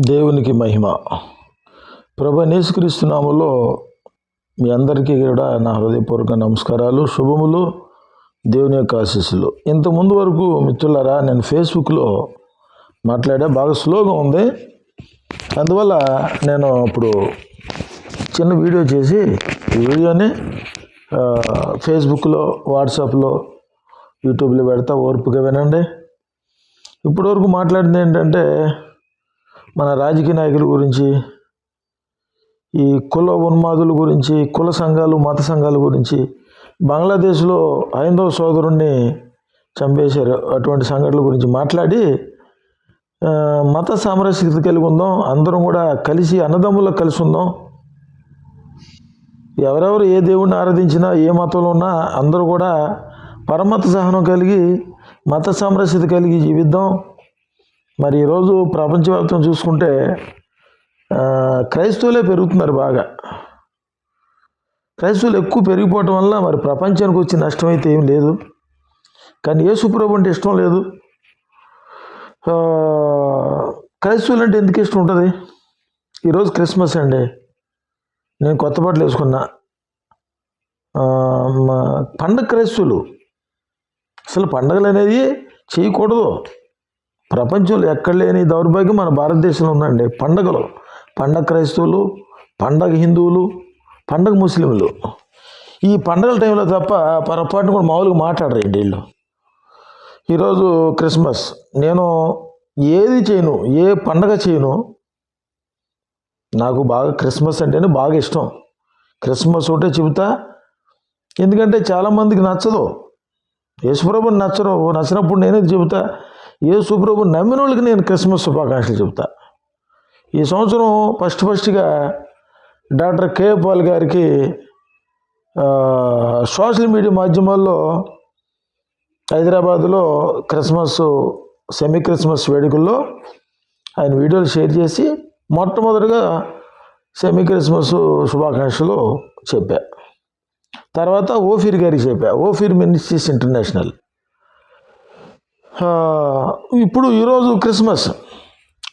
దేవునికి మహిమ. ప్రభు యేసుక్రీస్తు నామములో మీ అందరికీ కూడా నా హృదయపూర్వక నమస్కారాలు, శుభములు, దేవుని యొక్క ఆశీస్సులు. ఇంతకుముందు వరకు మిత్రులారా నేను ఫేస్బుక్లో మాట్లాడా, బాగా స్లోగా ఉంది. అందువల్ల నేను ఇప్పుడు చిన్న వీడియో చేసి ఈ వీడియోని ఫేస్బుక్లో, వాట్సాప్లో, యూట్యూబ్లో పెడతా, ఓర్పుగా వినండి. ఇప్పటివరకు మాట్లాడింది ఏంటంటే మన రాజకీయ నాయకుల గురించి, ఈ కుల ఉన్మాదుల గురించి, కుల సంఘాలు, మత సంఘాల గురించి, బంగ్లాదేశ్లో హైందవ సోదరుణ్ణి చంపేశారు, అటువంటి సంఘటనల గురించి మాట్లాడి మత సామరస్యత కలిగి ఉందాం, అందరం కూడా కలిసి అన్నదమ్ముల్లో కలిసి ఉందాం, ఎవరెవరు ఏ దేవుడిని ఆరాధించినా, ఏ మతంలో ఉన్నా అందరూ కూడా పరమత సహనం కలిగి మత సామరస్యత కలిగి జీవిద్దాం. మరి ఈరోజు ప్రపంచవ్యాప్తం చూసుకుంటే క్రైస్తవులే పెరుగుతున్నారు బాగా. క్రైస్తవులు ఎక్కువ పెరిగిపోవటం వల్ల మరి ప్రపంచానికి వచ్చే నష్టం అయితే ఏం లేదు. కానీ యేసుప్రభు అంటే ఇష్టం లేదు. క్రైస్తవులు అంటే ఎందుకు ఇష్టం ఉంటుంది? ఈరోజు క్రిస్మస్ అండి, నేను కొత్త బట్టలు వేసుకున్నా. పండగ క్రైస్తవులు అసలు పండగలు అనేది చేయకూడదు. ప్రపంచంలో ఎక్కడ లేని దౌర్భాగ్యం మన భారతదేశంలో ఉందండి. పండగ క్రైస్తవులు, పండగ హిందువులు, పండగ ముస్లింలు ఈ పండగల టైంలో తప్ప పొరపాటును కూడా మామూలుగా మాట్లాడరండి వీళ్ళు. ఈరోజు క్రిస్మస్, నేను ఏది చేయను, ఏ పండగ చేయను. నాకు బాగా క్రిస్మస్ అంటేనే బాగా ఇష్టం. క్రిస్మస్ ఒకటే చెబుతా, ఎందుకంటే చాలామందికి నచ్చదు. యేసుప్రభుని నచ్చినప్పుడు నేనేది చెబుతా, యేసుప్రభు నమ్మిన వాళ్ళకి నేను క్రిస్మస్ శుభాకాంక్షలు చెబుతా. ఈ సంవత్సరం ఫస్ట్గా డాక్టర్ కే పాల్ గారికి సోషల్ మీడియా మాధ్యమాల్లో హైదరాబాదులో సెమీ క్రిస్మస్ వేడుకల్లో ఆయన వీడియోలు షేర్ చేసి మొట్టమొదటిగా సెమీ క్రిస్మస్ శుభాకాంక్షలు చెప్పా. తర్వాత ఓఫీర్ గారికి చెప్పా, ఓఫీర్ మినిస్ట్రీస్ ఇంటర్నేషనల్. ఇప్పుడు ఈరోజు క్రిస్మస్,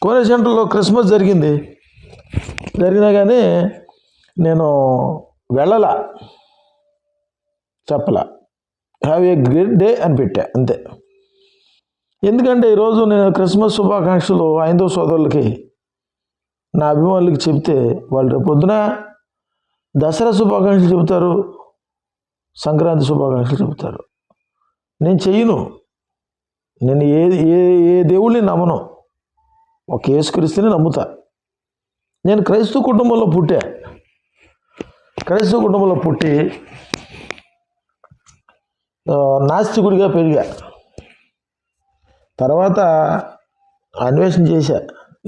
కోనే సెంటర్లో క్రిస్మస్ జరిగినా కానీ నేను చెప్పలా, హ్యావ్ ఏ గ్రేట్ డే అని పెట్టా అంతే. ఎందుకంటే ఈరోజు నేను క్రిస్మస్ శుభాకాంక్షలు హైందవ సోదరులకి, నా అభిమానులకి చెప్తే వాళ్ళు రేపు పొద్దున దసరా శుభాకాంక్షలు చెబుతారు, సంక్రాంతి శుభాకాంక్షలు చెబుతారు. నేను చెయ్యను. నేను ఏ దేవుళ్ళని నమ్మను, ఒక యేసుక్రీస్తుని నమ్ముతా. నేను క్రైస్తవ కుటుంబంలో పుట్టి నాస్తికుడిగా పెరిగా. తర్వాత అన్వేషణ చేశా,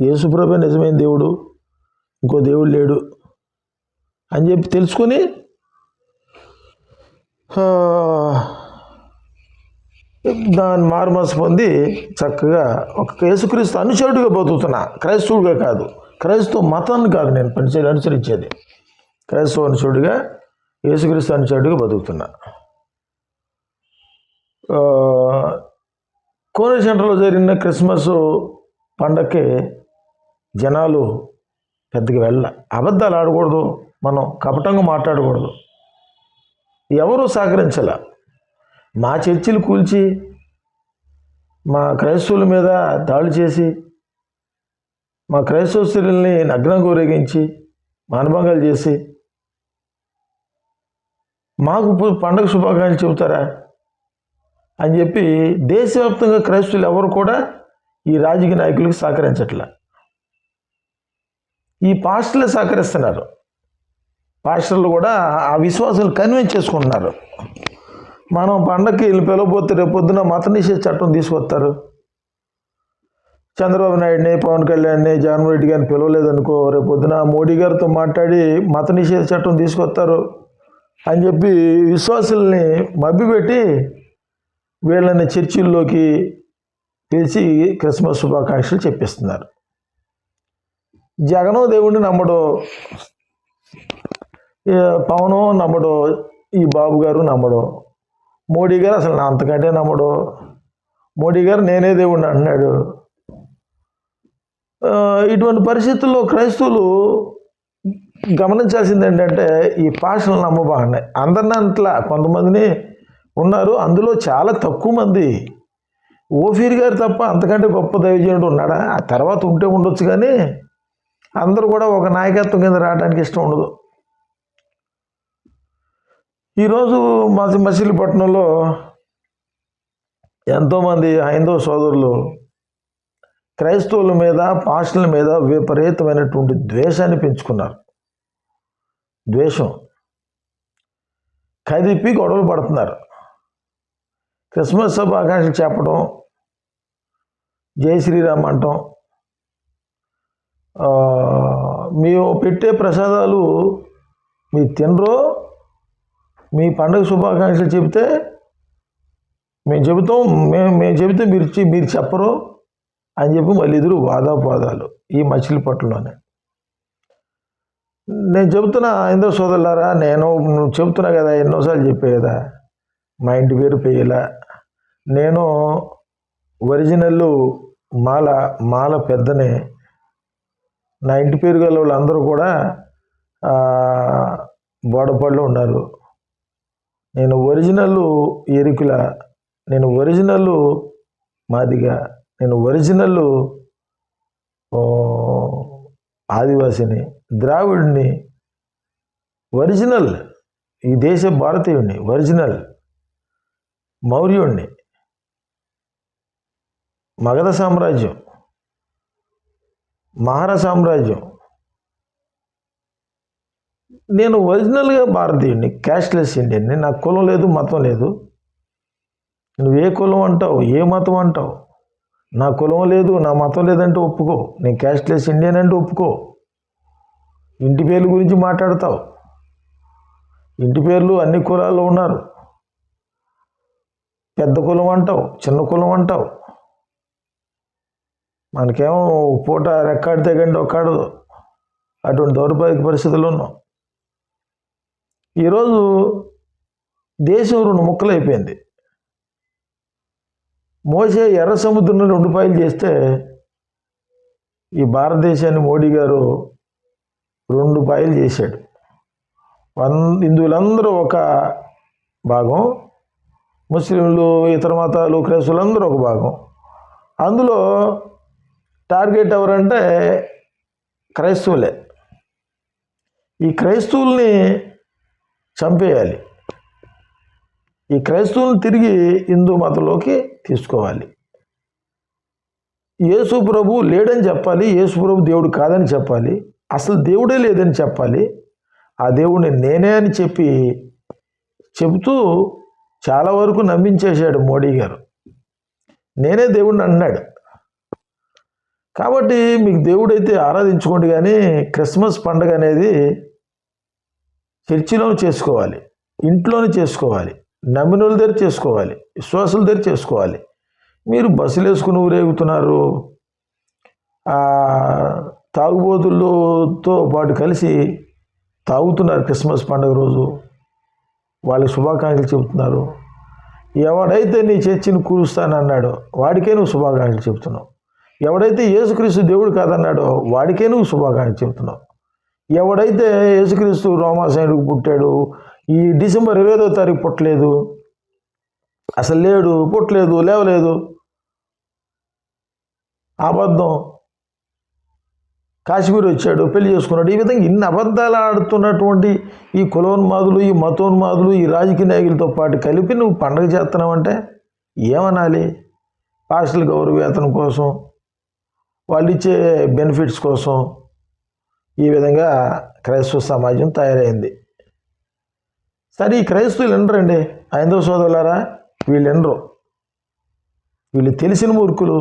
యేసుప్రభువే నిజమైన దేవుడు, ఇంకో దేవుడు లేడు అని చెప్పి తెలుసుకొని దాన్ని మారుమనసు పొంది చక్కగా ఒక యేసుక్రీస్తు అనుచరుడిగా బతుకుతున్నా. క్రైస్తవుడిగా కాదు, క్రైస్తవ మతాన్ని కాదు నేను అనుసరించేది, క్రైస్తవ అనుచరుడిగా, యేసుక్రీస్తు అనుచరుడిగా బతుకుతున్నా. కోనే సెంటర్లో జరిగిన క్రిస్మస్ పండగకి జనాలు పెద్దగా అబద్ధాలు ఆడకూడదు, మనం కపటంగా మాట్లాడకూడదు. ఎవరూ సహకరించాల. మా చర్చిలు కూల్చి, మా క్రైస్తవుల మీద దాడి చేసి, మా క్రైస్తవ స్త్రీలని నగ్నంగా ఊరేగించి మానభంగాలు చేసి మాకు పండుగ శుభాకాంక్షలు చెబుతారా అని చెప్పి దేశవ్యాప్తంగా క్రైస్తవులు ఎవరు కూడా ఈ రాజకీయ నాయకులకు సహకరించట్ల. ఈ పాస్టర్లే సహకరిస్తున్నారు. పాస్టర్లు కూడా ఆ విశ్వాసాలు కన్విన్స్ చేసుకుంటున్నారు. మనం పండగకి పిలవబోతే రేపొద్దున మత నిషేధ చట్టం తీసుకొస్తారు. చంద్రబాబు నాయుడిని, పవన్ కళ్యాణ్ని, జగన్మోహన్ రెడ్డి గారిని పిలవలేదనుకో, రేపొద్దున మోడీ గారితో మాట్లాడి మత నిషేధ చట్టం తీసుకొస్తారు అని చెప్పి విశ్వాసుల్ని మభ్యపెట్టి వీళ్ళని చర్చిల్లోకి పిలిచి క్రిస్మస్ శుభాకాంక్షలు చెప్పిస్తున్నారు. జగను దేవుడిని నమ్మడు, పవను నమ్మడు, ఈ బాబు గారు నమ్మడు, మోడీ గారు అసలు నా అంతకంటే నమ్మడు. మోడీ గారు నేనే దేవుడిని అంటున్నాడు. ఇటువంటి పరిస్థితుల్లో క్రైస్తవులు గమనించాల్సింది ఏంటంటే ఈ భాషలను నమ్మబాగున్నాయి. అందరినీ అంతలా కొంతమందిని ఉన్నారు, అందులో చాలా తక్కువ మంది. ఓఫీర్ గారు తప్ప అంతకంటే గొప్ప దైవజనుడు ఉన్నాడా? ఆ తర్వాత ఉంటే ఉండొచ్చు, కానీ అందరూ కూడా ఒక నాయకత్వం కింద రావడానికి ఇష్టం ఉండదు. ఈరోజు మచిలీపట్నంలో ఎంతోమంది హైందవ సోదరులు క్రైస్తవుల మీద, పాస్టర్ల మీద విపరీతమైనటువంటి ద్వేషాన్ని పెంచుకున్నారు. ద్వేషం కదిపి గొడవలు పడుతున్నారు. క్రిస్మస్ శుభాకాంక్షలు చెప్పడం, జై శ్రీరామ్ అంటాం, మేము పెట్టే ప్రసాదాలు మీరు తినరో, మీ పండుగ శుభాకాంక్షలు చెబితే మేము చెబుతాం, మేము చెబితే మీరు చెప్పరు అని చెప్పి మళ్ళీ ఎదురు వాదాపోదాలు ఈ మచిలీపట్నంలోనే. నేను చెబుతున్నా హైందవ సోదరులారా, నువ్వు చెబుతున్నా కదా, ఎన్నోసార్లు చెప్పే కదా, మా ఇంటి పేరు పెయ్యలా, నేను ఒరిజినల్ మాల పెద్దనే, నా ఇంటి పేరు గల వాళ్ళందరూ కూడా బోడపళ్ళు ఉన్నారు, నేను ఒరిజినల్ ఎరుకుల, నేను ఒరిజినల్ మాదిగా, నేను ఒరిజినల్ ఆదివాసిని, ద్రావిడిని, ఒరిజినల్ ఈ దేశ భారతీయుడిని, ఒరిజినల్ మౌర్యుడిని, మగధ సామ్రాజ్యం, మహార సామ్రాజ్యం, నేను ఒరిజినల్గా భారతీయుడిని, క్యాస్ట్లెస్ ఇండియన్ని, నాకు కులం లేదు, మతం లేదు. నువ్వు ఏ కులం అంటావు, ఏ మతం అంటావు, నా కులం లేదు, నా మతం లేదంటే ఒప్పుకో, నేను క్యాస్ట్లెస్ ఇండియన్ అంటే ఒప్పుకో. ఇంటి పేర్ల గురించి మాట్లాడతావు, ఇంటి పేర్లు అన్ని కులాల్లో ఉన్నారు, పెద్ద కులం అంటావు, చిన్న కులం అంటావు. మనకేమో పూట రెక్కాడితే గండి ఒక్కాడదు, అటువంటి దౌర్భాగ్య పరిస్థితుల్లో ఉన్నాం. ఈరోజు దేశం 2 ముక్కలు అయిపోయింది. మోసే ఎర్ర సముద్రంలో 2 పాయలు చేస్తే ఈ భారతదేశాన్ని మోడీ గారు 2 పాయలు చేశాడు. హిందువులందరూ ఒక భాగం, ముస్లింలు, ఇతర మతాలు, క్రైస్తవులందరూ ఒక భాగం. అందులో టార్గెట్ ఎవరంటే క్రైస్తవులే. ఈ క్రైస్తవుల్ని చంపేయాలి, ఈ క్రైస్తవులను తిరిగి హిందూ మతంలోకి తీసుకోవాలి. యేసు ప్రభు లేడని చెప్పాలి, యేసు ప్రభు దేవుడు కాదని చెప్పాలి, అసలు దేవుడే లేదని చెప్పాలి. ఆ దేవుడిని నేనే అని చెబుతూ చాలా వరకు నమ్మించేశాడు మోడీ గారు. నేనే దేవుడిని అన్నాడు. కాబట్టి మీకు దేవుడైతే ఆరాధించుకోండి, కానీ క్రిస్మస్ పండుగ అనేది చర్చిలోనే చేసుకోవాలి, ఇంట్లోనే చేసుకోవాలి, నమ్మినోళ్ళ దగ్గర చేసుకోవాలి, విశ్వాసుల దగ్గర చేసుకోవాలి. మీరు బస్సులు వేసుకుని ఊరేగుతున్నారు, తాగుబోతులతో పాటు కలిసి తాగుతున్నారు. క్రిస్మస్ పండుగ రోజు వాళ్ళకి శుభాకాంక్షలు చెబుతున్నారు. ఎవడైతే నీ చర్చిని కూలుస్తానన్నాడో వాడికే నువ్వు శుభాకాంక్షలు చెబుతున్నావు. ఎవడైతే యేసుక్రీస్తు దేవుడు కాదన్నాడో వాడికే నువ్వు శుభాకాంక్షలు చెబుతున్నావు. ఎవడైతే యేసుక్రీస్తు రోమాసైనికు పుట్టాడు, ఈ డిసెంబర్ 25వ తారీఖు పుట్టలేదు, అసలు లేడు, పుట్టలేదు, లేవలేదు, అబద్ధం, కాశ్మీర్ వచ్చాడు, పెళ్లి చేసుకున్నాడు, ఈ విధంగా ఇన్ని అబద్ధాలు ఆడుతున్నటువంటి ఈ కులోన్మాదులు, ఈ మతోన్మాదులు, ఈ రాజకీయ నాయకులతో పాటు కలిపి నువ్వు పండుగ చేస్తున్నావంటే ఏమనాలి? పాస్టర్ల గౌరవవేతనం కోసం, వాళ్ళు ఇచ్చే బెనిఫిట్స్ కోసం ఈ విధంగా క్రైస్తవ సమాజం తయారైంది. సరే, ఈ క్రైస్తవులు వినరండి, హైందవ సోదరులారా, వీళ్ళు వినరు, వీళ్ళు తెలిసిన మూర్ఖులు.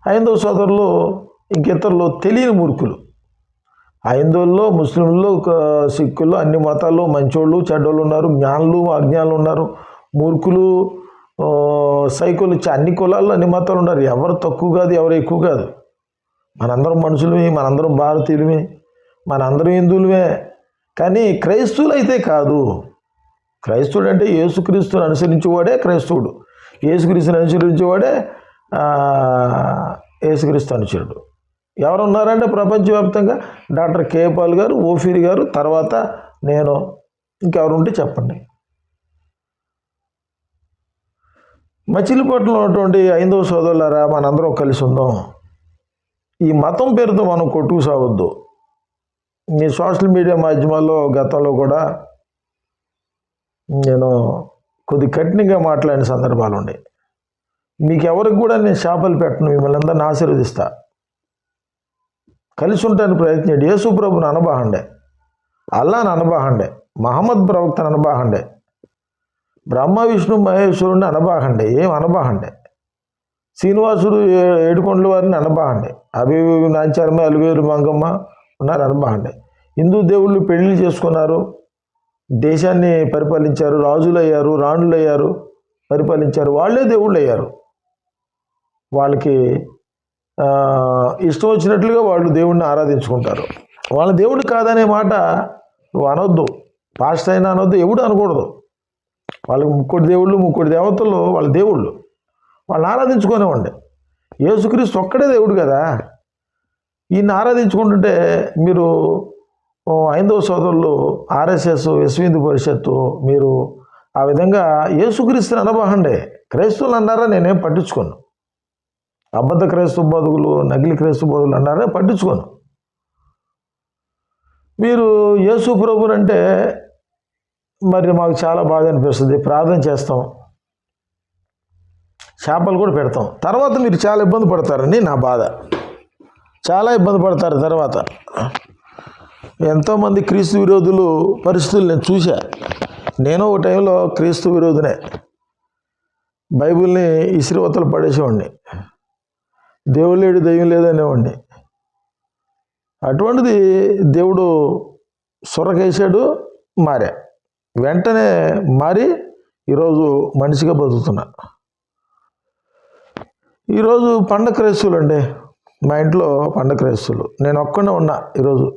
హైందవ సోదరులు ఇంకితరులు తెలియని మూర్ఖులు. హైందవుల్లో, ముస్లింల్లో, సిక్కుల్లో, అన్ని మతాల్లో మంచోళ్ళు చెడ్డోళ్ళు ఉన్నారు, జ్ఞానులు అజ్ఞానులు ఉన్నారు, మూర్ఖులు సైకోలు, అన్ని కులాల్లో అన్ని మతాలు ఉన్నారు. ఎవరు తక్కువ కాదు, ఎవరు ఎక్కువ కాదు. మనందరం మనుషులమే, మనందరం భారతీయులమే, మనందరం హిందువులమే. కానీ క్రైస్తవులు అయితే కాదు. క్రైస్తవుడు అంటే యేసుక్రీస్తుని అనుసరించేవాడే క్రైస్తవుడు, యేసుక్రీస్తుని అనుసరించేవాడే యేసుక్రీస్తు అనుచరుడు. ఎవరున్నారంటే ప్రపంచవ్యాప్తంగా డాక్టర్ కేపాల్ గారు, ఓఫీర్ గారు, తర్వాత నేను, ఇంకెవరుంటే చెప్పండి. మచిలీపట్నంలో ఉన్నటువంటి ఐదవ సోదరులారా, మనందరం కలిసి ఉందాం. ఈ మతం పేరుతో మనం కొట్టుకు సావద్దు. ఈ సోషల్ మీడియా మాధ్యమాల్లో గతంలో కూడా నేను కొద్ది కఠినంగా మాట్లాడిన సందర్భాలు ఉన్నాయి. మీకు ఎవరికి కూడా నేను శాపాలు పెట్టను, మిమ్మల్ని అందరిని ఆశీర్వదిస్తా. కలిసి ఉంటాను ప్రయత్నించండి. యేసు ప్రభుని అనబాహండే, అల్లాని అనబాహండే, మహమ్మద్ ప్రవక్తను అనబాహండే, బ్రహ్మ విష్ణు మహేశ్వరుడిని అనబాహండే, ఏం అనబాహండే, శ్రీనివాసుడు ఏడుకొండల వారిని అనబాహండే, అభివి నాచారమ్మ, అలివేరు మంగమ్మ ఉన్నారు అనబాహండే. హిందూ దేవుళ్ళు పెళ్లి చేసుకున్నారు, దేశాన్ని పరిపాలించారు, రాజులయ్యారు, రాణులయ్యారు, పరిపాలించారు, వాళ్ళే దేవుళ్ళు అయ్యారు. వాళ్ళకి ఇష్టం వచ్చినట్లుగా వాళ్ళు దేవుడిని ఆరాధించుకుంటారు. వాళ్ళ దేవుడు కాదనే మాట నువ్వు అనొద్దు, పాస్టర్ అయినా అనొద్దు, ఎవడు అనకూడదు. వాళ్ళకి ముక్కోటి దేవుళ్ళు, ముక్కోటి దేవతలు వాళ్ళ దేవుళ్ళు, వాళ్ళని ఆరాధించుకునేవ్వండి. యేసుక్రీస్తు ఒక్కడే దేవుడు కదా. ఈయన్ని ఆరాధించుకుంటుంటే మీరు ఐదవ సోదరులు, ఆర్ఎస్ఎస్, విశ్వ హిందూ పరిషత్తు, మీరు ఆ విధంగా యేసుక్రీస్తుని అనబాహండే. క్రైస్తవులు అన్నారా నేనేం పట్టించుకోను. అబద్ధ క్రైస్తవ బతుకులు, నకిలీ క్రైస్తవ బతుకులు అన్నారా పట్టించుకోను. మీరు యేసు ప్రభునంటే మరి మాకు చాలా బాధ అనిపిస్తుంది. ప్రార్థన చేస్తాం, శాపాలు కూడా పెడతాం. తర్వాత మీరు చాలా ఇబ్బంది పడతారని నా బాధ. చాలా ఇబ్బంది పడతారు తర్వాత. ఎంతోమంది క్రీస్తు విరోధులు పరిస్థితులు నేను చూశా. నేను ఒక టైంలో క్రీస్తు విరోధినే. బైబిల్ని ఇసిరివతలు పడేసేవాడిని, దేవుడు లేడు, దయ్యం లేదనేవాడిని. అటువంటిది దేవుడు సొరకేసాడు, మారా. వెంటనే మారి ఈరోజు మనిషిగా బతుకుతున్నా. ఈరోజు పండగ క్రైస్తవులు అండి, మా ఇంట్లో పండగ క్రైస్తవులు. నేను ఒక్కడే ఉన్నా ఈరోజు.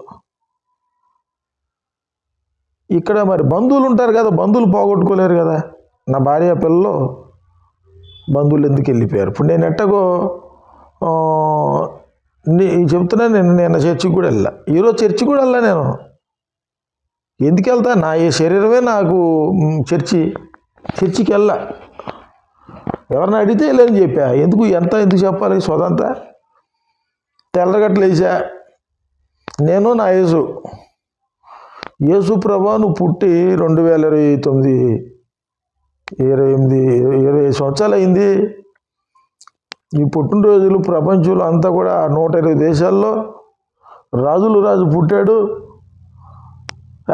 ఇక్కడ మరి బంధువులు ఉంటారు కదా, బంధువులు పోగొట్టుకోలేరు కదా. నా భార్య పిల్లలు బంధువులు ఎందుకు వెళ్ళిపోయారు. ఇప్పుడు నేను ఎట్టగో చెప్తున్నా, నేను చర్చికి కూడా వెళ్ళా. ఈరోజు చర్చికి కూడా వెళ్ళా. నేను ఎందుకు వెళ్తా, నా ఈ శరీరమే నాకు చర్చికి వెళ్ళా. ఎవరిని అడిగితే వెళ్ళని చెప్పా. ఎందుకు చెప్పాలి సొదంతా. తెల్లగట్లు వేసా. నేను నా యేసు ప్రభా నువ్వు పుట్టి 2029 28 సంవత్సరాలు అయింది. ఈ పుట్టినరోజులు ప్రపంచంలో అంతా కూడా 120 దేశాల్లో రాజు పుట్టాడు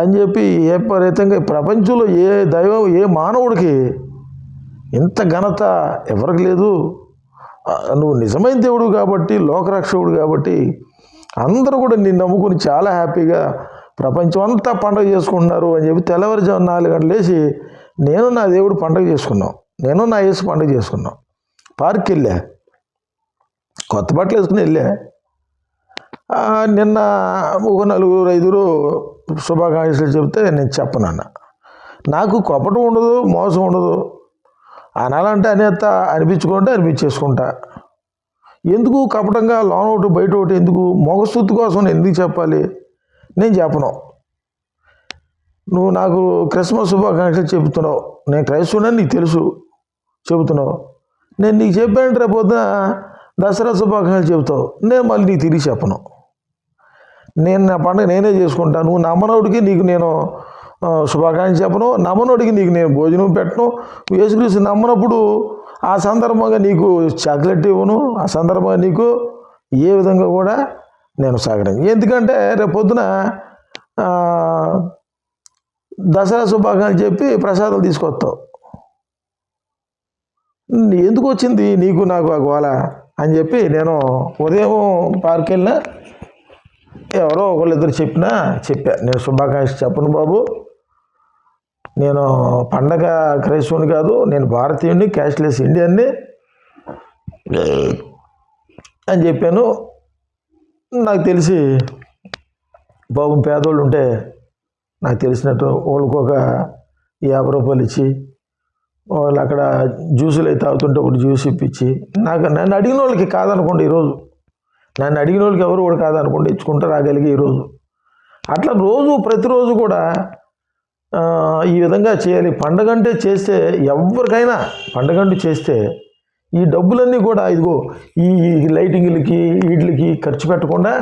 అని చెప్పి విపరీతంగా ప్రపంచంలో ఏ దైవం, ఏ మానవుడికి ఇంత ఘనత ఎవరికి లేదు. నువ్వు నిజమైన దేవుడు కాబట్టి, లోకరక్షకుడు కాబట్టి అందరూ కూడా నిన్ను నమ్ముకుని చాలా హ్యాపీగా ప్రపంచం అంతా పండుగ చేసుకుంటున్నారు అని చెప్పి తెల్లవారుజాము 4 గంటలు లేచి నేను నా దేవుడు పండుగ చేసుకున్నాం, నేను నా యేసు పండుగ చేసుకున్నాం. పార్క్కి వెళ్ళా, కొత్త బట్టలు వేసుకుని వెళ్ళా. నిన్న ఒక 4-5 శుభాకాంక్షలు చెబితే నేను చెప్పనన్న. నాకు కపటం ఉండదు, మోసం ఉండదు. అనాలంటే అనేస్తా, అనిపించుకుంటా. ఎందుకు కపటంగా లోన ఒకటి బయట ఒకటి ఎందుకు? మొగస్తుతి కోసం నేను ఎందుకు చెప్పాలి? నేను చెప్పను. నువ్వు నాకు క్రిస్మస్ శుభాకాంక్షలు చెబుతున్నావు, నేను క్రైస్తవునని నీకు తెలుసు, చెబుతున్నావు. నేను నీకు చెప్పానంటే రేపు పొద్దున దసరా శుభాకాంక్షలు చెబుతావు, నేను మళ్ళీ నీకు తిరిగి చెప్పను. నేను నా పండుగ నేనే చేసుకుంటాను. నువ్వు నమ్మనోడికి నీకు నేను శుభాకాంక్షలు చెప్పను, నమ్మనోడికి నీకు నేను భోజనం పెట్టను. యేసుక్రీస్తు నమ్మనప్పుడు ఆ సందర్భంగా నీకు చాక్లెట్ ఇవ్వను, ఆ సందర్భంగా నీకు ఏ విధంగా కూడా నేను సాగను. ఎందుకంటే రేపు పొద్దున దసరా శుభాకాంక్షలు చెప్పి ప్రసాదాలు తీసుకొస్తావు. ఎందుకు వచ్చింది నీకు నాకు ఆ గోల అని చెప్పి నేను ఉదయం పార్క్ వెళ్ళినా, ఎవరో ఒకళ్ళిద్దరు చెప్పా, నేను శుభాకాంక్షలు చెప్పను బాబు, నేను పండగ క్రైస్తవుని కాదు, నేను భారతీయుడిని, క్యాష్లెస్ ఇండియన్ని అని చెప్పాను. నాకు తెలిసి బాబు పేదోళ్ళు ఉంటే నాకు తెలిసినట్టు వాళ్ళకి ఒక 50 రూపాయలు ఇచ్చి, వాళ్ళు అక్కడ జ్యూసులు అయితే తాగుతుంటే ఒకటి జ్యూస్ ఇప్పించి, నన్ను అడిగిన వాళ్ళకి కాదనుకోండి. ఈరోజు నన్ను అడిగిన వాళ్ళకి ఎవరు కూడా కాదనుకోండి ఇచ్చుకుంటూ రాగలిగే ఈరోజు. అట్లా ప్రతిరోజు కూడా ఈ విధంగా చేయాలి. పండగంటే చేస్తే ఎవరికైనా పండగంటూ చేస్తే ఈ డబ్బులన్నీ కూడా ఇదిగో ఈ లైటింగ్లకి వీటికి ఖర్చు పెట్టకుండా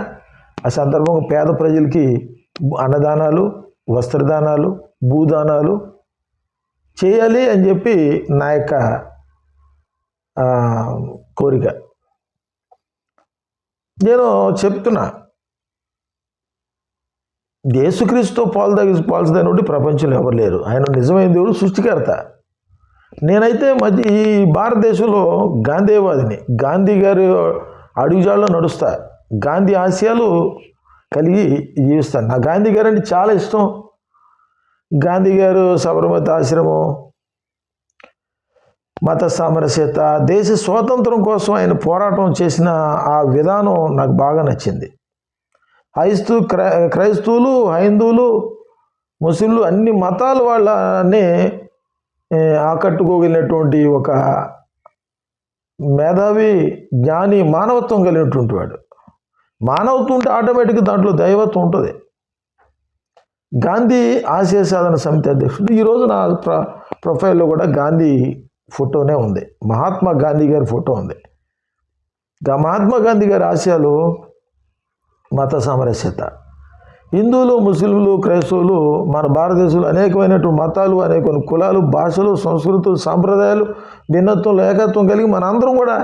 ఆ సందర్భంగా పేద ప్రజలకి అన్నదానాలు, వస్త్రదానాలు, భూదానాలు చేయాలి అని చెప్పి నా యొక్క కోరిక. నేను చెప్తున్నా, యేసుక్రీస్తుతో పోల్చదనుడి ప్రపంచంలో ఎవరు లేరు. ఆయన నిజమైన దేవుడు, సృష్టికర్త. నేనైతే ఈ భారతదేశంలో గాంధీవాదిని. గాంధీ గారి అడుగుజాడలో నడుస్తా, గాంధీ ఆశయాలు కలిగి జీవిస్తాను. నా గాంధీ గారు అంటే చాలా ఇష్టం. గాంధీ గారు సబర్మతి ఆశ్రమం, మత సామరస్యత, దేశ స్వాతంత్రం కోసం ఆయన పోరాటం చేసిన ఆ విధానం నాకు బాగా నచ్చింది. క్రైస్తవులు, హైందువులు, ముస్లింలు అన్ని మతాల వాళ్ళని ఆకట్టుకోగలిగినటువంటి ఒక మేధావి, జ్ఞాని, మానవత్వం కలిగినటువంటి వాడు. మానవత్వం ఉంటే ఆటోమేటిక్గా దాంట్లో దైవత్వం ఉంటుంది. గాంధీ ఆశయ సాధన సమితి అధ్యక్షుడు. ఈరోజు నా ప్రొఫైల్లో కూడా గాంధీ ఫోటోనే ఉంది, మహాత్మా గాంధీ గారి ఫోటో ఉంది. మహాత్మా గాంధీ గారి ఆశయాలు మత సామరస్యత. హిందువులు, ముస్లింలు, క్రైస్తవులు మన భారతదేశంలో అనేకమైనటువంటి మతాలు, అనేక కులాలు, భాషలు, సంస్కృతులు, సాంప్రదాయాలు, భిన్నత్వం, ఏకత్వం కలిగి మన అందరం కూడా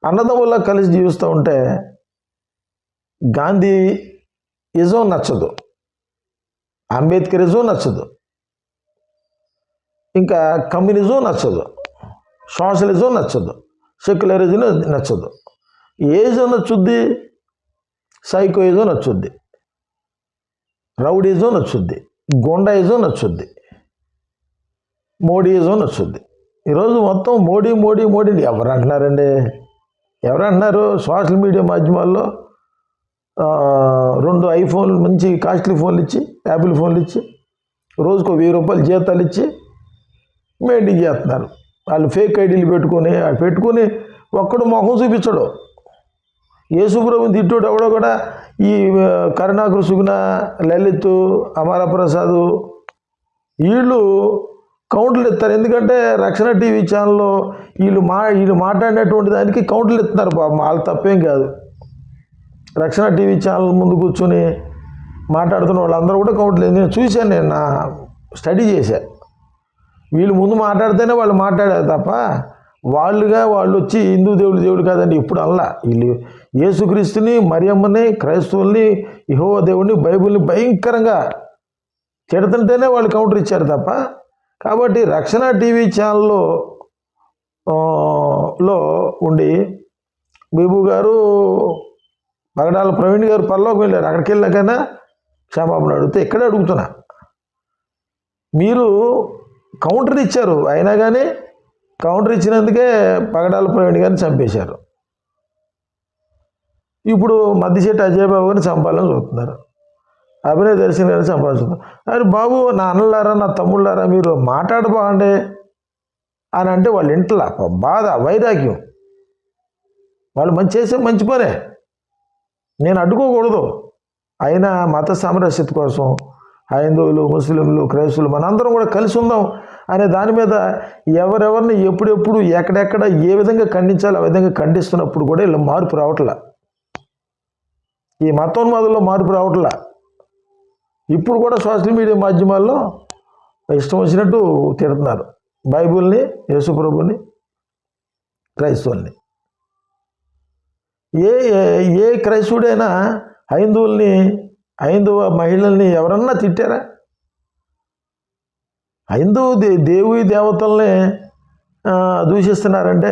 అన్నదమ్ముల్లా కలిసి జీవిస్తూ ఉంటే గాంధీయిజం నచ్చదు, అంబేద్కరిజం నచ్చదు, ఇంకా కమ్యూనిజం నచ్చదు, సోషలిజం నచ్చదు, సెక్యులరిజం నచ్చదు. ఏజం నచ్చుద్ది, సైకోయిజం నచ్చుద్ది, రౌడీజం నచ్చుద్ది, గోండాయిజం నచ్చుద్ది, మోడీయిజం నచ్చుద్ది. ఈరోజు మొత్తం మోడీ మోడీ మోడీ ఎవరు అంటున్నారండి? ఎవరు అంటున్నారు? సోషల్ మీడియా మాధ్యమాల్లో 2 ఐఫోన్లు, మంచి కాస్ట్లీ ఫోన్లు ఇచ్చి, యాపిల్ ఫోన్లు ఇచ్చి, రోజుకు 1000 రూపాయలు జీతాలు ఇచ్చి మెయింటైన్ చేస్తున్నారు. వాళ్ళు ఫేక్ ఐడీలు పెట్టుకొని ఒక్కడు మొహం చూపించడు. యేసుప్రభుని తిట్టోడు ఎవడో కూడా ఈ కరుణాకర్, సుగుణ, లలిత్, అమరప్రసాద్ వీళ్ళు కౌంటర్లు ఇస్తారు. ఎందుకంటే రక్షణ టీవీ ఛానల్లో వీళ్ళు మాట్లాడినటువంటి దానికి కౌంటర్లు ఇస్తున్నారు. పాపం వాళ్ళు తప్పేం కాదు. రక్షణ టీవీ ఛానల్ ముందు కూర్చొని మాట్లాడుతున్న వాళ్ళందరూ కూడా కౌంటర్లు. నేను చూశాను, నేను నా స్టడీ చేశా. వీళ్ళు ముందు మాట్లాడితేనే వాళ్ళు మాట్లాడారు తప్ప వాళ్ళు వచ్చి హిందూ దేవుడు కాదండి. ఇప్పుడు అల్లా వీళ్ళు యేసుక్రీస్తుని, మరియమ్మని, క్రైస్తవుల్ని, యెహోవా దేవుడిని, బైబిల్ని భయంకరంగా తిడుతుంటేనే వాళ్ళు కౌంటర్ ఇచ్చారు తప్ప. కాబట్టి రక్షణ టీవీ ఛానల్లో ఉండి బీబు గారు, పగడాల ప్రవీణ్ గారు పరలోకి వెళ్ళారు. అక్కడికి వెళ్ళాకైనా క్షమాపణ అడిగితే ఇక్కడే అడుగుతున్నా. మీరు కౌంటర్ ఇచ్చారు, అయినా కానీ కౌంటర్ ఇచ్చినందుకే పగడాల ప్రవీణ్ గారిని చంపేశారు. ఇప్పుడు మద్దిశెట్టి అజయ్ బాబు గారిని చంపాలని చూస్తున్నారు, అభినయ దర్శన్ గారిని చంపాలని చూస్తున్నారు. అరే బాబు, నా అన్నలారా, నా తమ్ముళ్ళారా, మీరు మాట్లాడబాగండి అని అంటే వాళ్ళు ఇంట్లో బాధ, వైరాగ్యం. వాళ్ళు చేసే మంచి పనే, నేను అడ్డుకోకూడదు. అయినా మత సామరస్యత కోసం హైందువులు, ముస్లింలు, క్రైస్తవులు మనందరం కూడా కలిసి ఉందాం అనే దాని మీద ఎవరెవరిని ఎప్పుడెప్పుడు ఎక్కడెక్కడ ఏ విధంగా ఖండించాలో ఆ విధంగా ఖండిస్తున్నప్పుడు కూడా ఇలా మార్పు రావట్లా. ఈ మతోన్మాదుల్లో మార్పు రావట్లా. ఇప్పుడు కూడా సోషల్ మీడియా మాధ్యమాల్లో ఇష్టం వచ్చినట్టు తిడుతున్నారు బైబిల్ని, యేసుప్రభుని, క్రైస్తవుల్ని. ఏ క్రైస్తవుడైనా హైందవ మహిళల్ని ఎవరన్నా తిట్టారా? దేవుడి దేవతల్ని దూషిస్తున్నారంటే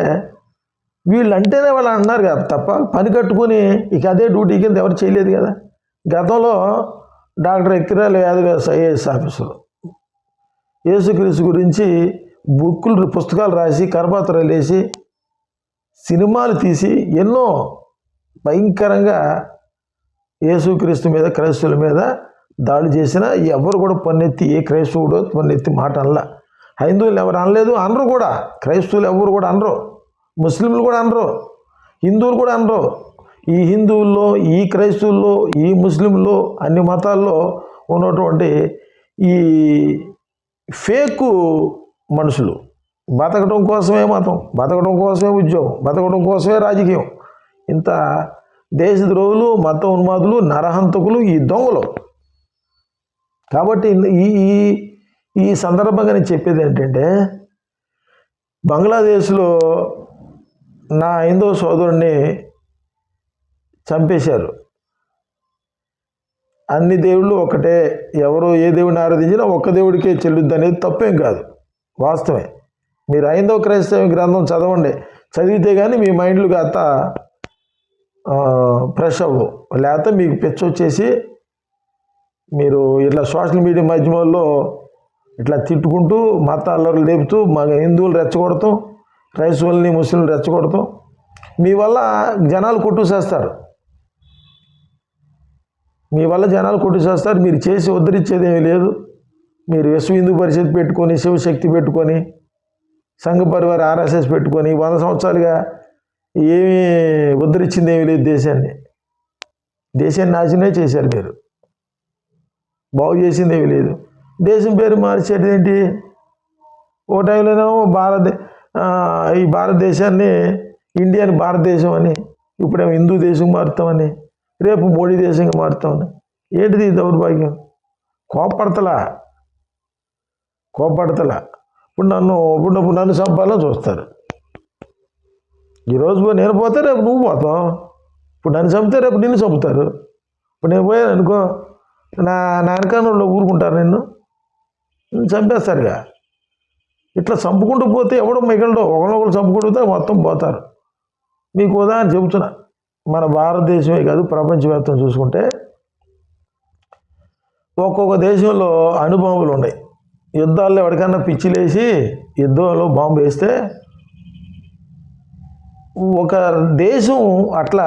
వీళ్ళంటేనే వాళ్ళు అన్నారు కదా తప్ప పని కట్టుకొని ఇక అదే డ్యూటీ కింద ఎవరు చేయలేదు కదా. గతంలో డాక్టర్ ఎక్కిరాల యాదవ్యాస్ ఐఏఎస్ ఆఫీసరు యేసుక్రీస్తు గురించి పుస్తకాలు రాసి, కరపత్రాలు వేసి, సినిమాలు తీసి ఎన్నో భయంకరంగా యేసుక్రీస్తు మీద, క్రైస్తవుల మీద దాడి చేసినా ఎవరు కూడా పన్నెత్తి, ఏ క్రైస్తవుడు పన్నెత్తి మాట అనలా. హైందువులు ఎవరు అనలేదు, అనరు కూడా. క్రైస్తవులు ఎవరు కూడా అనరు, ముస్లింలు కూడా అనరు, హిందువులు కూడా అనరు. ఈ హిందువుల్లో, ఈ క్రైస్తవుల్లో, ఈ ముస్లింల్లో, అన్ని మతాల్లో ఉన్నటువంటి ఈ ఫేకు మనుషులు బతకడం కోసమే మతం, బతకడం కోసమే ఉద్యోగం, బతకడం కోసమే రాజకీయం, ఇంత దేశద్రోహులు, మత ఉన్మాదులు, నరహంతకులు, ఈ దొంగలు. కాబట్టి ఈ ఈ ఈ సందర్భంగా నేను చెప్పేది ఏంటంటే, బంగ్లాదేశ్లో నా హైందవ సోదరుడిని చంపేశారు. అన్ని దేవుళ్ళు ఒకటే, ఎవరు ఏ దేవుడిని ఆరాధించినా ఒక్క దేవుడికే చెల్లుద్ది అనేది తప్పేం కాదు, వాస్తవమే. మీరు హైందవ క్రైస్తవ గ్రంథం చదవండి, చదివితే కానీ మీ మైండ్లు కాస్త ఫ్రెష్ అవ్వవు. లేకపోతే మీకు పిచ్చి వచ్చేసి మీరు ఇట్లా సోషల్ మీడియా మాధ్యమాల్లో ఇట్లా తిట్టుకుంటూ మత అల్లర్లు లేపుతూ మా హిందువులు రెచ్చగొడతాం, క్రైస్తవుల్ని ముస్లింలు రెచ్చగొడతాం. మీ వల్ల జనాలు కొట్టుసేస్తారు, మీ వల్ల జనాలు కొట్టుసేస్తారు. మీరు చేసి ఉద్ధరించేది ఏమీ లేదు. మీరు విశ్వ హిందూ పరిషత్ పెట్టుకొని, శివశక్తి పెట్టుకొని, సంఘ పరివార ఆర్ఎస్ఎస్ పెట్టుకొని 100 సంవత్సరాలుగా ఏమీ ఉద్ధరించింది ఏమీ లేదు. దేశాన్ని నాశనమే చేశారు మీరు, బాగు చేసింది ఏమీ లేదు. దేశం పేరు మార్చేది ఏంటి? ఓ టైంలోనేమో ఈ భారతదేశాన్ని ఇండియాని భారతదేశం అని, ఇప్పుడేమో హిందూ దేశం మారుతామని, రేపు మోడీ దేశంగా మారుతామని. ఏంటిది ఈ దౌర్భాగ్యం? కోపడతలా. ఇప్పుడు నన్ను చంపాలని చూస్తారు. ఈరోజు నేను పోతే రేపు నువ్వు పోతావు. ఇప్పుడు నన్ను చంపితే రేపు నిన్ను చంపుతారు. ఇప్పుడు నేను పోయాను అనుకో, నా వెనకాల ఊరుకుంటారు, నిన్ను చంపేస్తారుగా. ఇట్లా చంపుకుంటూ పోతే ఎవడో మిగలడో, ఒకరినొకరు చంపుకుంటూ మొత్తం పోతారు. మీకు ఉదాహరణ చెబుతున్నా, మన భారతదేశమే కాదు ప్రపంచవ్యాప్తం చూసుకుంటే ఒక్కొక్క దేశంలో అణుబాంబులు ఉన్నాయి. యుద్ధాల్లో ఎవరికైనా పిచ్చిలేసి యుద్ధంలో బాంబు వేస్తే ఒక దేశం అట్లా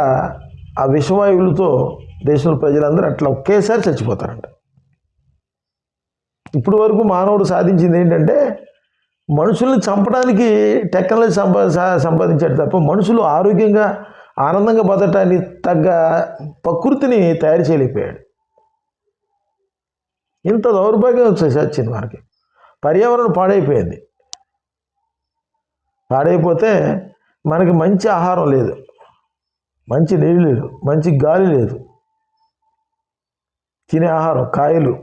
ఆ విషవాయువులతో దేశంలో ప్రజలందరూ అట్లా ఒకేసారి చచ్చిపోతారంట. ఇప్పుడు వరకు మానవుడు సాధించింది ఏంటంటే మనుషుల్ని చంపడానికి టెక్నాలజీ సంపాదించాడు తప్ప మనుషులు ఆరోగ్యంగా ఆనందంగా బతకడానికి తగ్గ ప్రకృతిని తయారు చేయలేకపోయాడు. ఇంత దౌర్భాగ్యం వచ్చింది మనకి. పర్యావరణం పాడైపోయింది. పాడైపోతే మనకి మంచి ఆహారం లేదు, మంచి నీళ్ళు లేదు, మంచి గాలి లేదు, తినే ఆహారం కాయలు,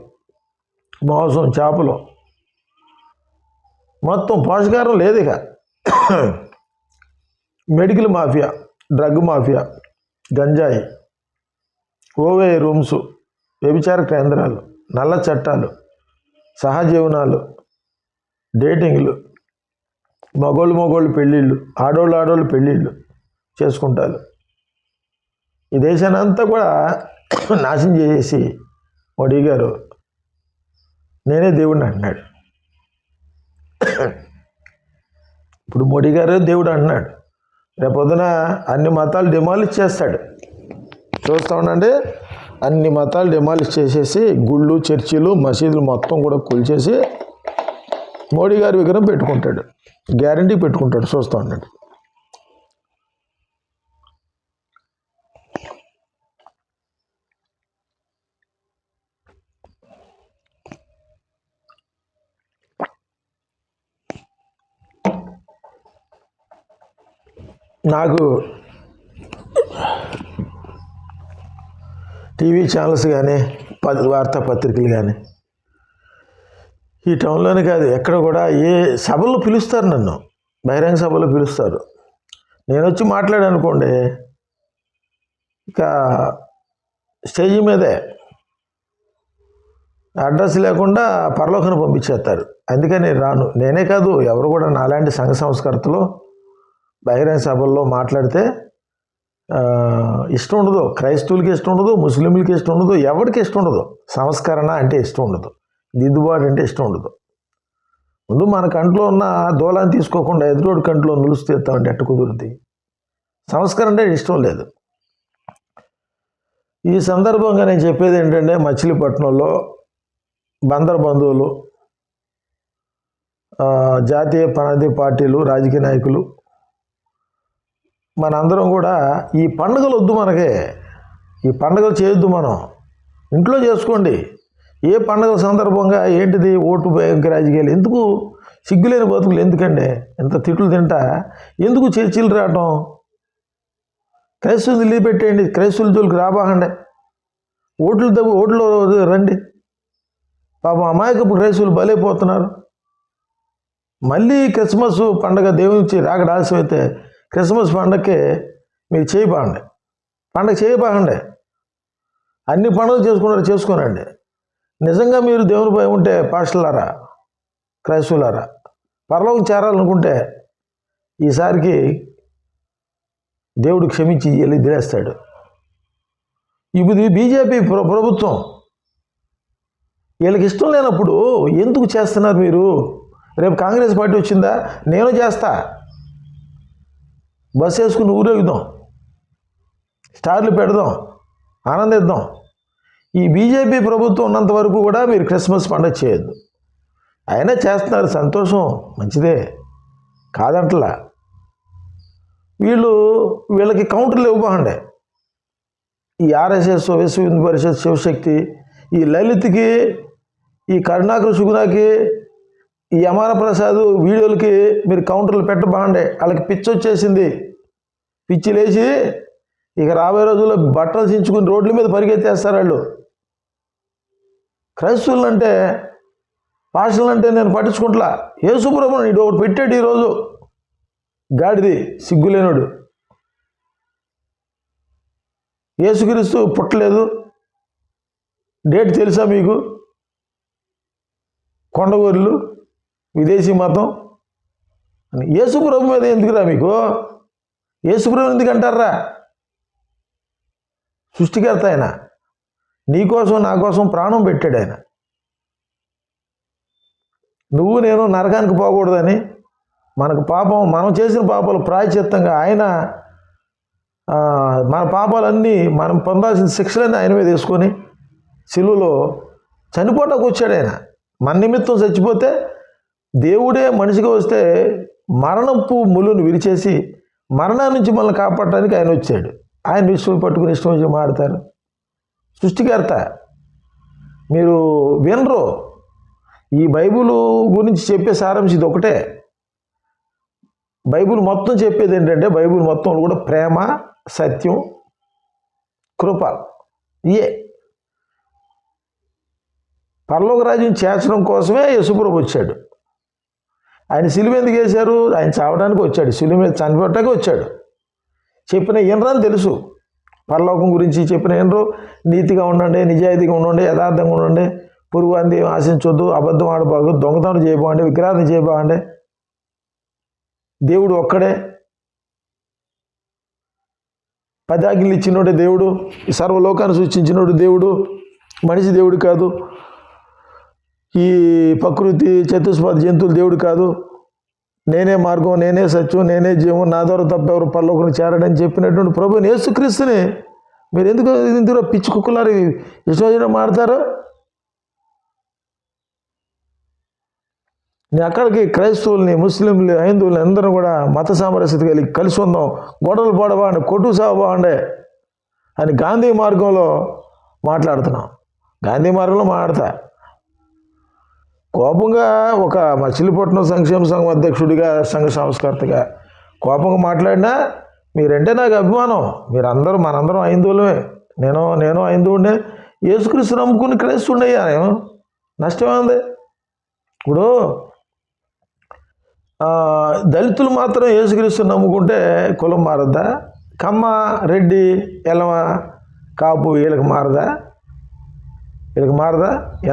మాంసం, చేపలు, మొత్తం పోషకాహారం లేదు. ఇక మెడికల్ మాఫియా, డ్రగ్ మాఫియా, గంజాయి, ఓవే రూమ్స్, వ్యభిచార కేంద్రాలు, నల్ల చట్టాలు, సహజీవనాలు, డేటింగ్లు, మగోళ్ళు పెళ్ళిళ్ళు, ఆడోళ్ళు పెళ్ళిళ్ళు చేసుకుంటారు. ఈ దేశాన్ని అంతా కూడా నాశనం చేసేసి మోడీ గారు నేనే దేవుడిని అంటున్నాడు. ఇప్పుడు మోడీ గారు దేవుడు అంటున్నాడు, రేపొద్దున అన్ని మతాలు డిమాలిష్ చేస్తాడు. చూస్తూ ఉండండి, అన్ని మతాలు డిమాలిష్ చేసేసి గుళ్ళు, చర్చిలు, మసీదులు మొత్తం కూడా కూల్చేసి మోడీ గారి విగ్రహం పెట్టుకుంటాడు. గ్యారంటీ పెట్టుకుంటాడు. చూస్తూ ఉండండి. నాకు టీవీ ఛానల్స్ కానీ వార్తాపత్రికలు కానీ ఈ టౌన్లోనే కాదు ఎక్కడ కూడా ఏ సభల్లో పిలుస్తారు, నన్ను బహిరంగ సభలో పిలుస్తారు. నేను వచ్చి మాట్లాడానుకోండి, ఇక స్టేజీ మీదే అడ్రస్ లేకుండా పరలోకాన్ని పంపించేస్తారు. అందుకని రాను. నేనే కాదు, ఎవరు కూడా నాలాంటి సంఘ సంస్కర్తలు బహిరంగ సభల్లో మాట్లాడితే ఇష్టం ఉండదు. క్రైస్తవులకి ఇష్టం ఉండదు, ముస్లింలకి ఇష్టం ఉండదు, ఎవరికి ఇష్టం ఉండదు. సంస్కరణ అంటే ఇష్టం ఉండదు, దిద్దుబాటు అంటే ఇష్టం ఉండదు. ముందు మన కంట్లో ఉన్న దూలాన్ని తీసుకోకుండా ఎదురోడు కంట్లో నిలుసు తీస్తామంటే ఎట్ట కుదురుద్ది? సంస్కరణ అంటే ఇష్టం లేదు. ఈ సందర్భంగా నేను చెప్పేది ఏంటంటే, మచిలీపట్నంలో బందర్ బంధువులు, జాతీయ ప్రాంతీయ పార్టీలు, రాజకీయ నాయకులు మనందరం కూడా ఈ పండుగలు వద్దు మనకే, ఈ పండుగలు చేయొద్దు, మనం ఇంట్లో చేసుకోండి. ఏ పండుగల సందర్భంగా ఏంటిది ఓటు బ్యాంక్ రాజకీయాలు ఎందుకు? సిగ్గులేని బతుకులు ఎందుకండి? ఎంత తిట్లు తింటా ఎందుకు చర్చలు రావటం? క్రైస్తవులు నిలిపెట్టేయండి, క్రైస్తవుల జోలికి రాబాకండి, ఓట్లు రండి. పాపం అమాయకపు క్రైస్తవులు బలైపోతున్నారు. మళ్ళీ క్రిస్మస్ పండగ దేవునికి రాకడ ఆలస్యం అయితే క్రిస్మస్ పండగకి మీరు పండగ చేయబాకండి. అన్ని పండుగలు చేసుకోనండి. నిజంగా మీరు దేవుని భయం ఉంటే పాస్టర్లారా, క్రైస్తవులారా, పరలోకం చేరాలనుకుంటే ఈసారికి దేవుడు క్షమించి వెళ్ళి దిలేస్తాడు. ఇప్పుడు బీజేపీ ప్రభుత్వం వీళ్ళకి ఇష్టం లేనప్పుడు ఎందుకు చేస్తున్నారు మీరు? రేపు కాంగ్రెస్ పార్టీ వచ్చిందా, నేను చేస్తా, బస్సు వేసుకుని ఊరేగుదాం, స్టార్లు పెడదాం, ఆనందిద్దాం. ఈ బీజేపీ ప్రభుత్వం ఉన్నంత వరకు కూడా మీరు క్రిస్మస్ పండుగ చేయొద్దు. అయినా చేస్తున్నారు, సంతోషం, మంచిదే, కాదంటలా. వీళ్ళకి కౌంటర్లు ఇవ్వకండి. ఈ ఆర్ఎస్ఎస్, విశ్వ హిందూ పరిషత్, శివశక్తి, ఈ లలిత్కి, ఈ కరుణాకర్ సుగుణాకి, ఈ అమర ప్రసాద్ వీడియోలకి మీరు కౌంటర్లు పెట్టబాకండి. వాళ్ళకి పిచ్చి వచ్చేసింది, పిచ్చి లేచి ఇక రాబోయే రోజుల్లో బట్టలు చించుకుని రోడ్ల మీద పరిగెత్తేస్తారు వాళ్ళు. క్రైస్తవులు అంటే, పాస్టర్లు అంటే నేను పట్టించుకుంటా. యేసుప్రభుని ఇటు ఒకటి పెట్టాడు ఈరోజు, గాడిది సిగ్గులేనుడు. యేసుక్రీస్తు పుట్టలేదు, డేట్ తెలుసా మీకు? కొండగోర్లు, విదేశీ మతం అని. యేసుప్రభు మీద ఎందుకురా మీకు? యేసుప్రభు ఎందుకు అంటారా? సృష్టికర్త ఆయన, నీకోసం నా కోసం ప్రాణం పెట్టాడు ఆయన. నువ్వు నేను నరకానికి పోకూడదని, మనకు పాపం, మనం చేసిన పాపాలు ప్రాయశ్చిత్తంగా ఆయన మన పాపాలన్నీ, మనం పొందాల్సిన శిక్షలన్నీ ఆయన మీద వేసుకొని సిలువలో చనిపోవటానికి వచ్చాడు ఆయన. మన నిమిత్తం చచ్చిపోతే దేవుడే మనిషిగా వస్తే మరణపు ములును విరిచేసి మరణాన్ని నుంచి మనల్ని కాపాడటానికి ఆయన వచ్చాడు. ఆయన ఇష్టం పట్టుకుని ఇష్టం వచ్చి మాడతారు. సృష్టికర్త మీరు వినరు. ఈ బైబిల్ గురించి చెప్పే సారాంశం ఇది ఒకటే. బైబిల్ మొత్తం చెప్పేది ఏంటంటే, బైబిల్ మొత్తం కూడా ప్రేమ, సత్యం, కృప, పరలోక రాజ్యం చేర్చడం కోసమే యేసుప్రభు వచ్చాడు. ఆయన సిలువ ఎందుకు వేశారు? ఆయన చావడానికి వచ్చాడు, సిలువ మీద చనిపోవటానికి వచ్చాడు. చెప్పిన వినరని తెలుసు, పరలోకం గురించి చెప్పిన వినరు. నీతిగా ఉండండి, నిజాయితీగా ఉండండి, యథార్థంగా ఉండండి, పురుగు అంది ఆశించొద్దు, అబద్ధం ఆడబాగు, దొంగతనం చేయబాండి, విగ్రహాన్ని చేయబాండి, దేవుడు ఒక్కడే, 10 ఆజ్ఞలు ఇచ్చినోడే దేవుడు, సర్వలోకాన్ని సృష్టించినోడు దేవుడు, మనిషి దేవుడు కాదు, ఈ ప్రకృతి చతుష్పాద జంతువులు దేవుడు కాదు. నేనే మార్గం, నేనే సత్యం, నేనే జీవం, నా ద్వారా తప్ప ఎవరు పరలోకానికి చేరడని చెప్పినటువంటి ప్రభువుని యేసుక్రీస్తుని మీరు ఎందుకు పిచ్చి కుక్కలారు ఇష్టం మాడతారు? నేను అక్కడికి క్రైస్తవుల్ని, ముస్లింలు, హైందువుల్ని అందరూ కూడా మత సామరస్యత కలిసి ఉందాం, గొడవలు పడబాండి, కొట్టు సాగబాండి అని గాంధీ మార్గంలో మాట్లాడుతున్నాం. గాంధీ మార్గంలో మాట్లాడతా కోపంగా ఒక మచిలీపట్నం సంక్షేమ సంఘం అధ్యక్షుడిగా, సంఘ సంస్కర్తగా కోపంగా మాట్లాడినా మీరంటే నాకు అభిమానం. మీరందరూ, మనందరం హైందువులమే, నేను హైందువుడే, యేసుక్రీస్తు నమ్ముకుని క్రైస్తవుడయ్యా, నేను నష్టమేముంది? ఇప్పుడు దళితులు మాత్రం యేసుక్రీస్తు నమ్ముకుంటే కులం మారద్దా? కమ్మ, రెడ్డి, ఎలమ, కాపు వీళ్ళకి మారదా?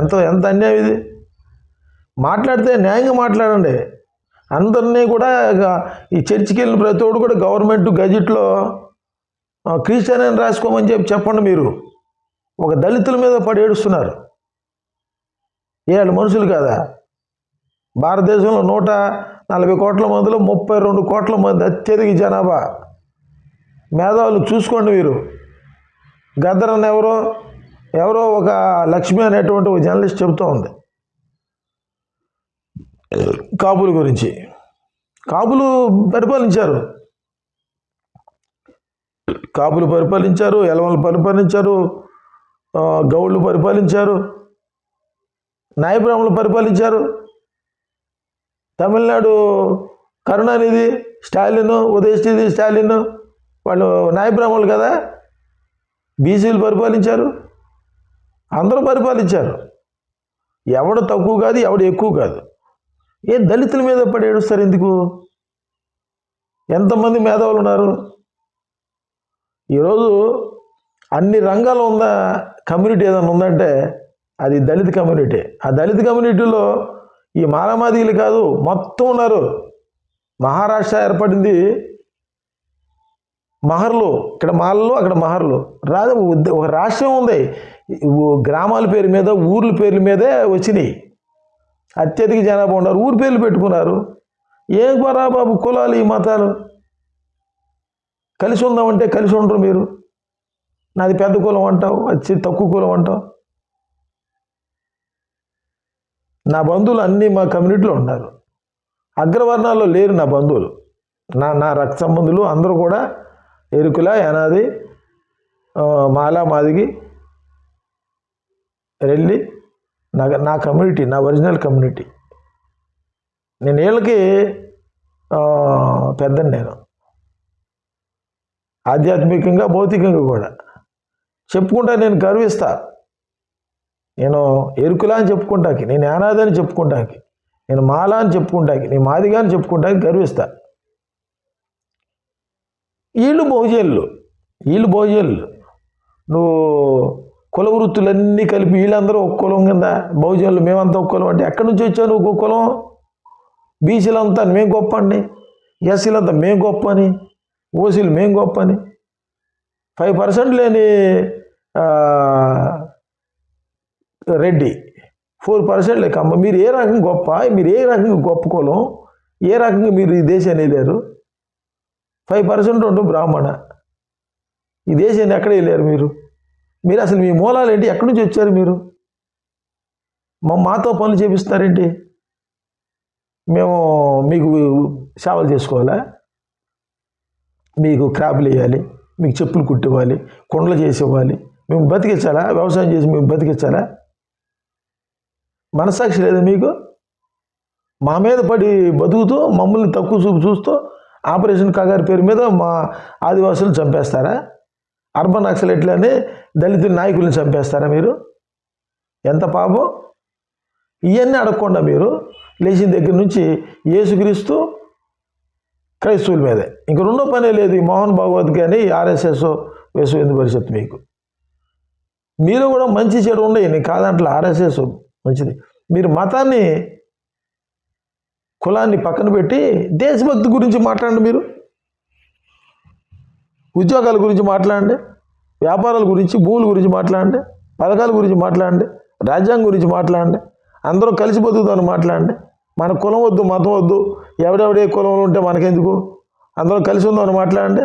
ఎంత అన్యాయం ఇది! మాట్లాడితే న్యాయంగా మాట్లాడండి. అందరినీ కూడా ఈ చర్చికి వెళ్ళిన ప్రతి ఒక్కడు కూడా గవర్నమెంట్ గజెట్లో క్రిస్టియన్ అని రాసుకోమని చెప్పండి. మీరు ఒక దళితుల మీద పడి ఏడుస్తున్నారు. వాళ్ళు మనుషులు కాదా? భారతదేశంలో 140 కోట్ల మందిలో 32 కోట్ల మంది అత్యధిక జనాభా మేధావులు చూసుకోండి. మీరు గద్దరన్న ఎవరో ఒక లక్ష్మి అనేటువంటి ఒక జర్నలిస్ట్ చెబుతూ ఉంది కాపుల గురించి. కాపులు పరిపాలించారు. కాపులు పరిపాలించారు, ఎలవలు పరిపాలించారు, గౌళ్ళు పరిపాలించారు, నాయబ్రాహ్మణులు పరిపాలించారు. తమిళనాడు కరుణానిధి, స్టాలిన్, ఉదయనిధి స్టాలిన్ వాళ్ళు నాయబ్రాహ్మణులు కదా. బీసీలు పరిపాలించారు, అందరూ పరిపాలించారు. ఎవడు తక్కువ కాదు, ఎవడు ఎక్కువ కాదు. దళితుల మీద పడి ఏడుస్తారు ఎందుకు? ఎంతమంది మేధావులు ఉన్నారు. ఈరోజు అన్ని రంగాలు ఉన్న కమ్యూనిటీ ఏదైనా ఉందంటే అది దళిత కమ్యూనిటీ. ఆ దళిత కమ్యూనిటీలో ఈ మాలామాదిగలు కాదు, మొత్తం ఉన్నారు. మహారాష్ట్ర ఏర్పడింది మహర్లు, ఇక్కడ మాలలు, అక్కడ మహర్లు. ఒక రాష్ట్రం ఉంది, గ్రామాల పేరు మీద, ఊర్ల పేర్ల మీదే వచ్చినాయి. అత్యధిక జనాభా ఉన్నారు, ఊరి పేర్లు పెట్టుకున్నారు. ఏం పరా బాబు కులాలు, ఈ మతాలు కలిసి ఉందామంటే కలిసి ఉండరు. మీరు నాది పెద్ద కులం అంటావు, అది తక్కువ కులం అంటావు. నా బంధువులు అన్నీ మా కమ్యూనిటీలో ఉన్నారు. అగ్రవర్ణాల్లో లేరు నా బంధువులు. నా రక్త సంబంధులు అందరూ కూడా ఎరుకుల, యానాది, మాలా, మాదిగి, రెల్లి నా కమ్యూనిటీ, నా ఒరిజినల్ కమ్యూనిటీ. నేను వీళ్ళకి పెద్దని. నేను ఆధ్యాత్మికంగా, భౌతికంగా కూడా చెప్పుకుంటా. నేను గర్విస్తా. నేను ఎరుకులా అని చెప్పుకుంటాకి, నేను యానాది అని చెప్పుకుంటాకి, నేను మాలా అని చెప్పుకుంటాకి, నేను మాదిగా అని చెప్పుకుంటాకి గర్విస్తా. వీళ్ళు బహుజనులు. నువ్వు కుల వృత్తులన్నీ కలిపి వీళ్ళందరూ ఒక కులం కింద బహుజనులు, మేమంతా ఒక కులం అంటే ఎక్కడి నుంచి వచ్చావు నువ్వు? ఒక కులం. బీసీలంతా మేము గొప్ప అండి, ఎస్సీలంతా మేము గొప్ప అని, ఓసీలు మేము గొప్ప అని. 5% లేని రెడ్డి, 4% లేకమ్మ. మీరు ఏ రకంగా గొప్ప? మీరు ఏ రకంగా గొప్ప కులం? ఏ రకంగా మీరు ఈ దేశాన్ని వెళ్ళారు? 5% ఉంటూ బ్రాహ్మణ. ఈ దేశాన్ని ఎక్కడ వెళ్ళారు మీరు? మీరు అసలు మీ మూలాలు ఏంటి? ఎక్కడి నుంచి వచ్చారు మీరు? మాతో పనులు చేపిస్తారేంటి? మేము మీకు సేవలు చేసుకోవాలా? మీకు క్రాప్లు వేయాలి, మీకు చెప్పులు కుట్టివ్వాలి, కుండలు చేసి ఇవ్వాలి, మేము బతికించాలా? వ్యవసాయం చేసి మేము బతికించాలా? మనస్సాక్షి లేదా మీకు? మా మీద పడి బతుకుతూ మమ్మల్ని తక్కువ చూపు చూస్తూ ఆపరేషన్ కగారి పేరు మీద మా ఆదివాసులు చంపేస్తారా? అర్బన్ నక్సలైట్లని దళిత నాయకుల్ని చంపేస్తారా మీరు? ఎంత పాపం! ఇవన్నీ అడగకుండా మీరు లేచిన దగ్గర నుంచి యేసుక్రీస్తు, క్రైస్తవుల మీదే, ఇంక రెండో పనే లేదు. ఈ మోహన్ భాగవత్ కానీ ఆర్ఎస్ఎస్, విశ్వ హిందూ పరిషత్. మీరు కూడా మంచి చెడు ఉండయి, నేను కాదంట్లా. ఆర్ఎస్ఎస్ మంచిది. మీరు మతాన్ని, కులాన్ని పక్కన పెట్టి దేశభక్తి గురించి మాట్లాడండి. మీరు ఉద్యోగాల గురించి మాట్లాడండి, వ్యాపారాల గురించి, భూముల గురించి మాట్లాడండి, పథకాల గురించి మాట్లాడండి, రాజ్యాంగం గురించి మాట్లాడండి, అందరూ కలిసి బతుకుతామని మాట్లాడండి. మన కులం వద్దు, మతం వద్దు, ఎవడెవడే కులంలో ఉంటే మనకెందుకు, అందరూ కలిసి ఉందామని మాట్లాడండి.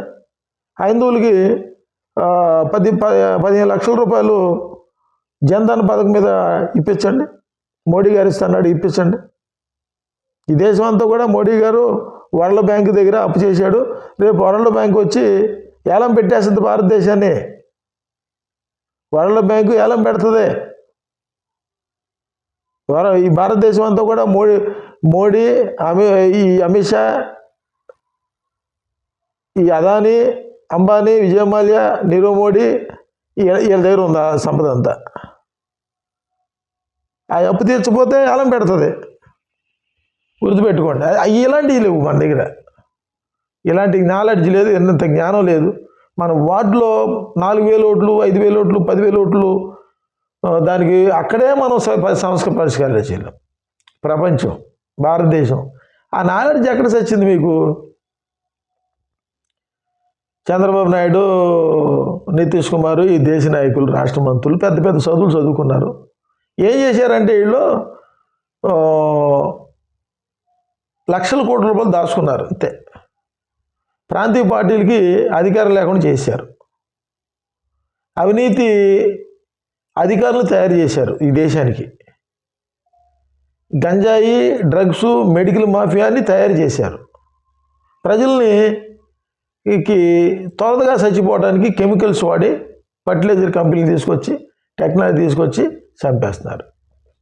హైందువులకి 15 లక్షల రూపాయలు జన్ధన్ పథకం మీద ఇప్పించండి. మోడీ గారు ఇస్తున్నాడు, ఇప్పించండి. ఈ దేశం అంతా కూడా మోడీ గారు వరల్డ్ బ్యాంక్ దగ్గర అప్పు చేశాడు. రేపు వరల్డ్ బ్యాంక్ వచ్చి ఏలం పెట్టేస్తుంది భారతదేశాన్ని. వరల్డ్ బ్యాంకు ఏలం పెడుతుంది. ఈ భారతదేశం అంతా కూడా మోడీ, ఈ అమిత్ షా, ఈ అదానీ, అంబానీ, విజయ్ మాల్యా, నీరవ్ మోడీ, వీళ్ళ దగ్గర ఉంది ఆ సంపద అంతా. ఆ అప్పు తీర్చిపోతే ఏలం పెడుతుంది. గుర్తుపెట్టుకోండి. ఇలాంటివి లేవు మన దగ్గర. ఇలాంటి నాలెడ్జ్ లేదు, ఎంత జ్ఞానం లేదు. మన వార్డులో 4,000 ఓట్లు, 5,000 ఓట్లు, 10,000 ఓట్లు, దానికి అక్కడే మనం సంస్కృత పరిష్కారాలు చేయలేం. ప్రపంచం, భారతదేశం, ఆ నాలెడ్జ్ ఎక్కడ చచ్చింది మీకు? చంద్రబాబు నాయుడు, నితీష్ కుమార్, ఈ దేశ నాయకులు, రాష్ట్ర మంత్రులు పెద్ద పెద్ద చదువులు చదువుకున్నారు. ఏం చేశారంటే వీళ్ళు లక్షల కోట్ల రూపాయలు దాచుకున్నారు అంతే. ప్రాంతీయ పార్టీలకి అధికారం లేకుండా చేశారు. అవినీతి అధికారులు తయారు చేశారు ఈ దేశానికి. గంజాయి, డ్రగ్స్, మెడికల్ మాఫియాని తయారు చేశారు. ప్రజల్ని త్వరగా చచ్చిపోవడానికి కెమికల్స్ వాడి ఫర్టిలైజర్ కంపెనీలు తీసుకొచ్చి టెక్నాలజీ తీసుకొచ్చి చంపేస్తున్నారు.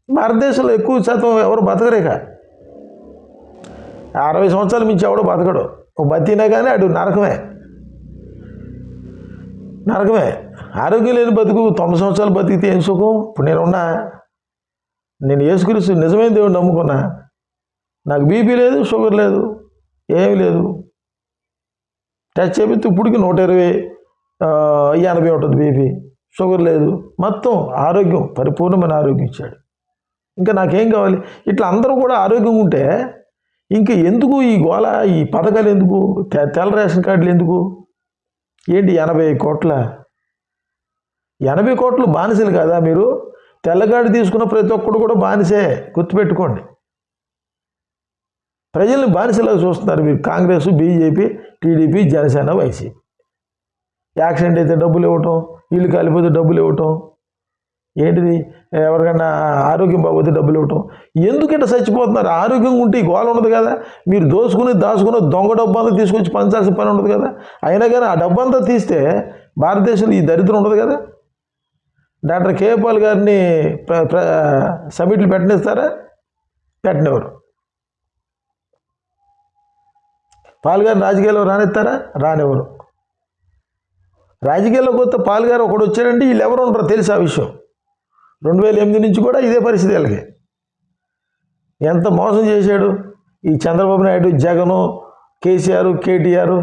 భారతదేశంలో ఎక్కువ శాతం ఎవరు బతకరేక, 60 సంవత్సరాల మించి ఎవడో బతకడు. బతికినా కానీ అటు నరకమే. ఆరోగ్యం లేని బతుకు 90 సంవత్సరాలు బతికితే ఏం సుఖం? ఇప్పుడు నేను యేసుక్రీస్తు నిజమైన దేవుడు నమ్ముకున్నా, నాకు బీపీ లేదు, షుగర్ లేదు, ఏమీ లేదు. టెస్ట్ చేపిస్తే ఇప్పటికి 120, 80 ఉంటుంది బీపీ, షుగర్ లేదు. మొత్తం ఆరోగ్యం, పరిపూర్ణమైన ఆరోగ్యం ఇచ్చాడు. ఇంకా నాకేం కావాలి? ఇట్లా అందరూ కూడా ఆరోగ్యంగా ఉంటే ఇంక ఎందుకు ఈ గోళ, ఈ పథకాలు ఎందుకు, తెల్ల రేషన్ కార్డులు ఎందుకు? ఏంటి 80 కోట్ల? 80 కోట్లు బానిసలు కాదా మీరు? తెల్లగాడి తీసుకున్న ప్రతి ఒక్కడు కూడా బానిసే, గుర్తుపెట్టుకోండి. ప్రజల్ని బానిసలాగా చూస్తున్నారు మీరు. Congress, BJP, TDP, Janasena, YCP. Accident అయితే డబ్బులు ఇవ్వటం, ఇల్లు కాలిపోతే డబ్బులు ఇవ్వటం, ఏంటిది ఎవరికైనా ఆరోగ్యం బాగోతే డబ్బులు ఇవ్వటం. ఎందుకు ఇట్లా చచ్చిపోతున్నారు? ఆరోగ్యంగా ఉంటే ఈ గోళ ఉండదు కదా. మీరు దాచుకుని దొంగ డబ్బు అంతా తీసుకొచ్చి పంచాల్సిన పని ఉండదు కదా. అయినా కానీ ఆ డబ్బు అంతా తీస్తే భారతదేశంలో ఈ దరిద్రం ఉండదు కదా. డాక్టర్ కేపాల్ గారిని సమిట్లు పెట్టనిస్తారా? పెట్టనివ్వరు. పాల్ గారిని రాజకీయాల్లో రానిస్తారా? రానివ్వరు. రాజకీయాల్లోకి వస్తే పాల్ గారు ఒకడు వచ్చాడంటే వీళ్ళు ఎవరు ఉండరు తెలుసు ఆ విషయం. 2008 నుంచి కూడా ఇదే పరిస్థితి వీళ్ళకి. ఎంత మోసం చేశాడు ఈ చంద్రబాబు నాయుడు, జగను, కేసీఆర్, కేటీఆర్,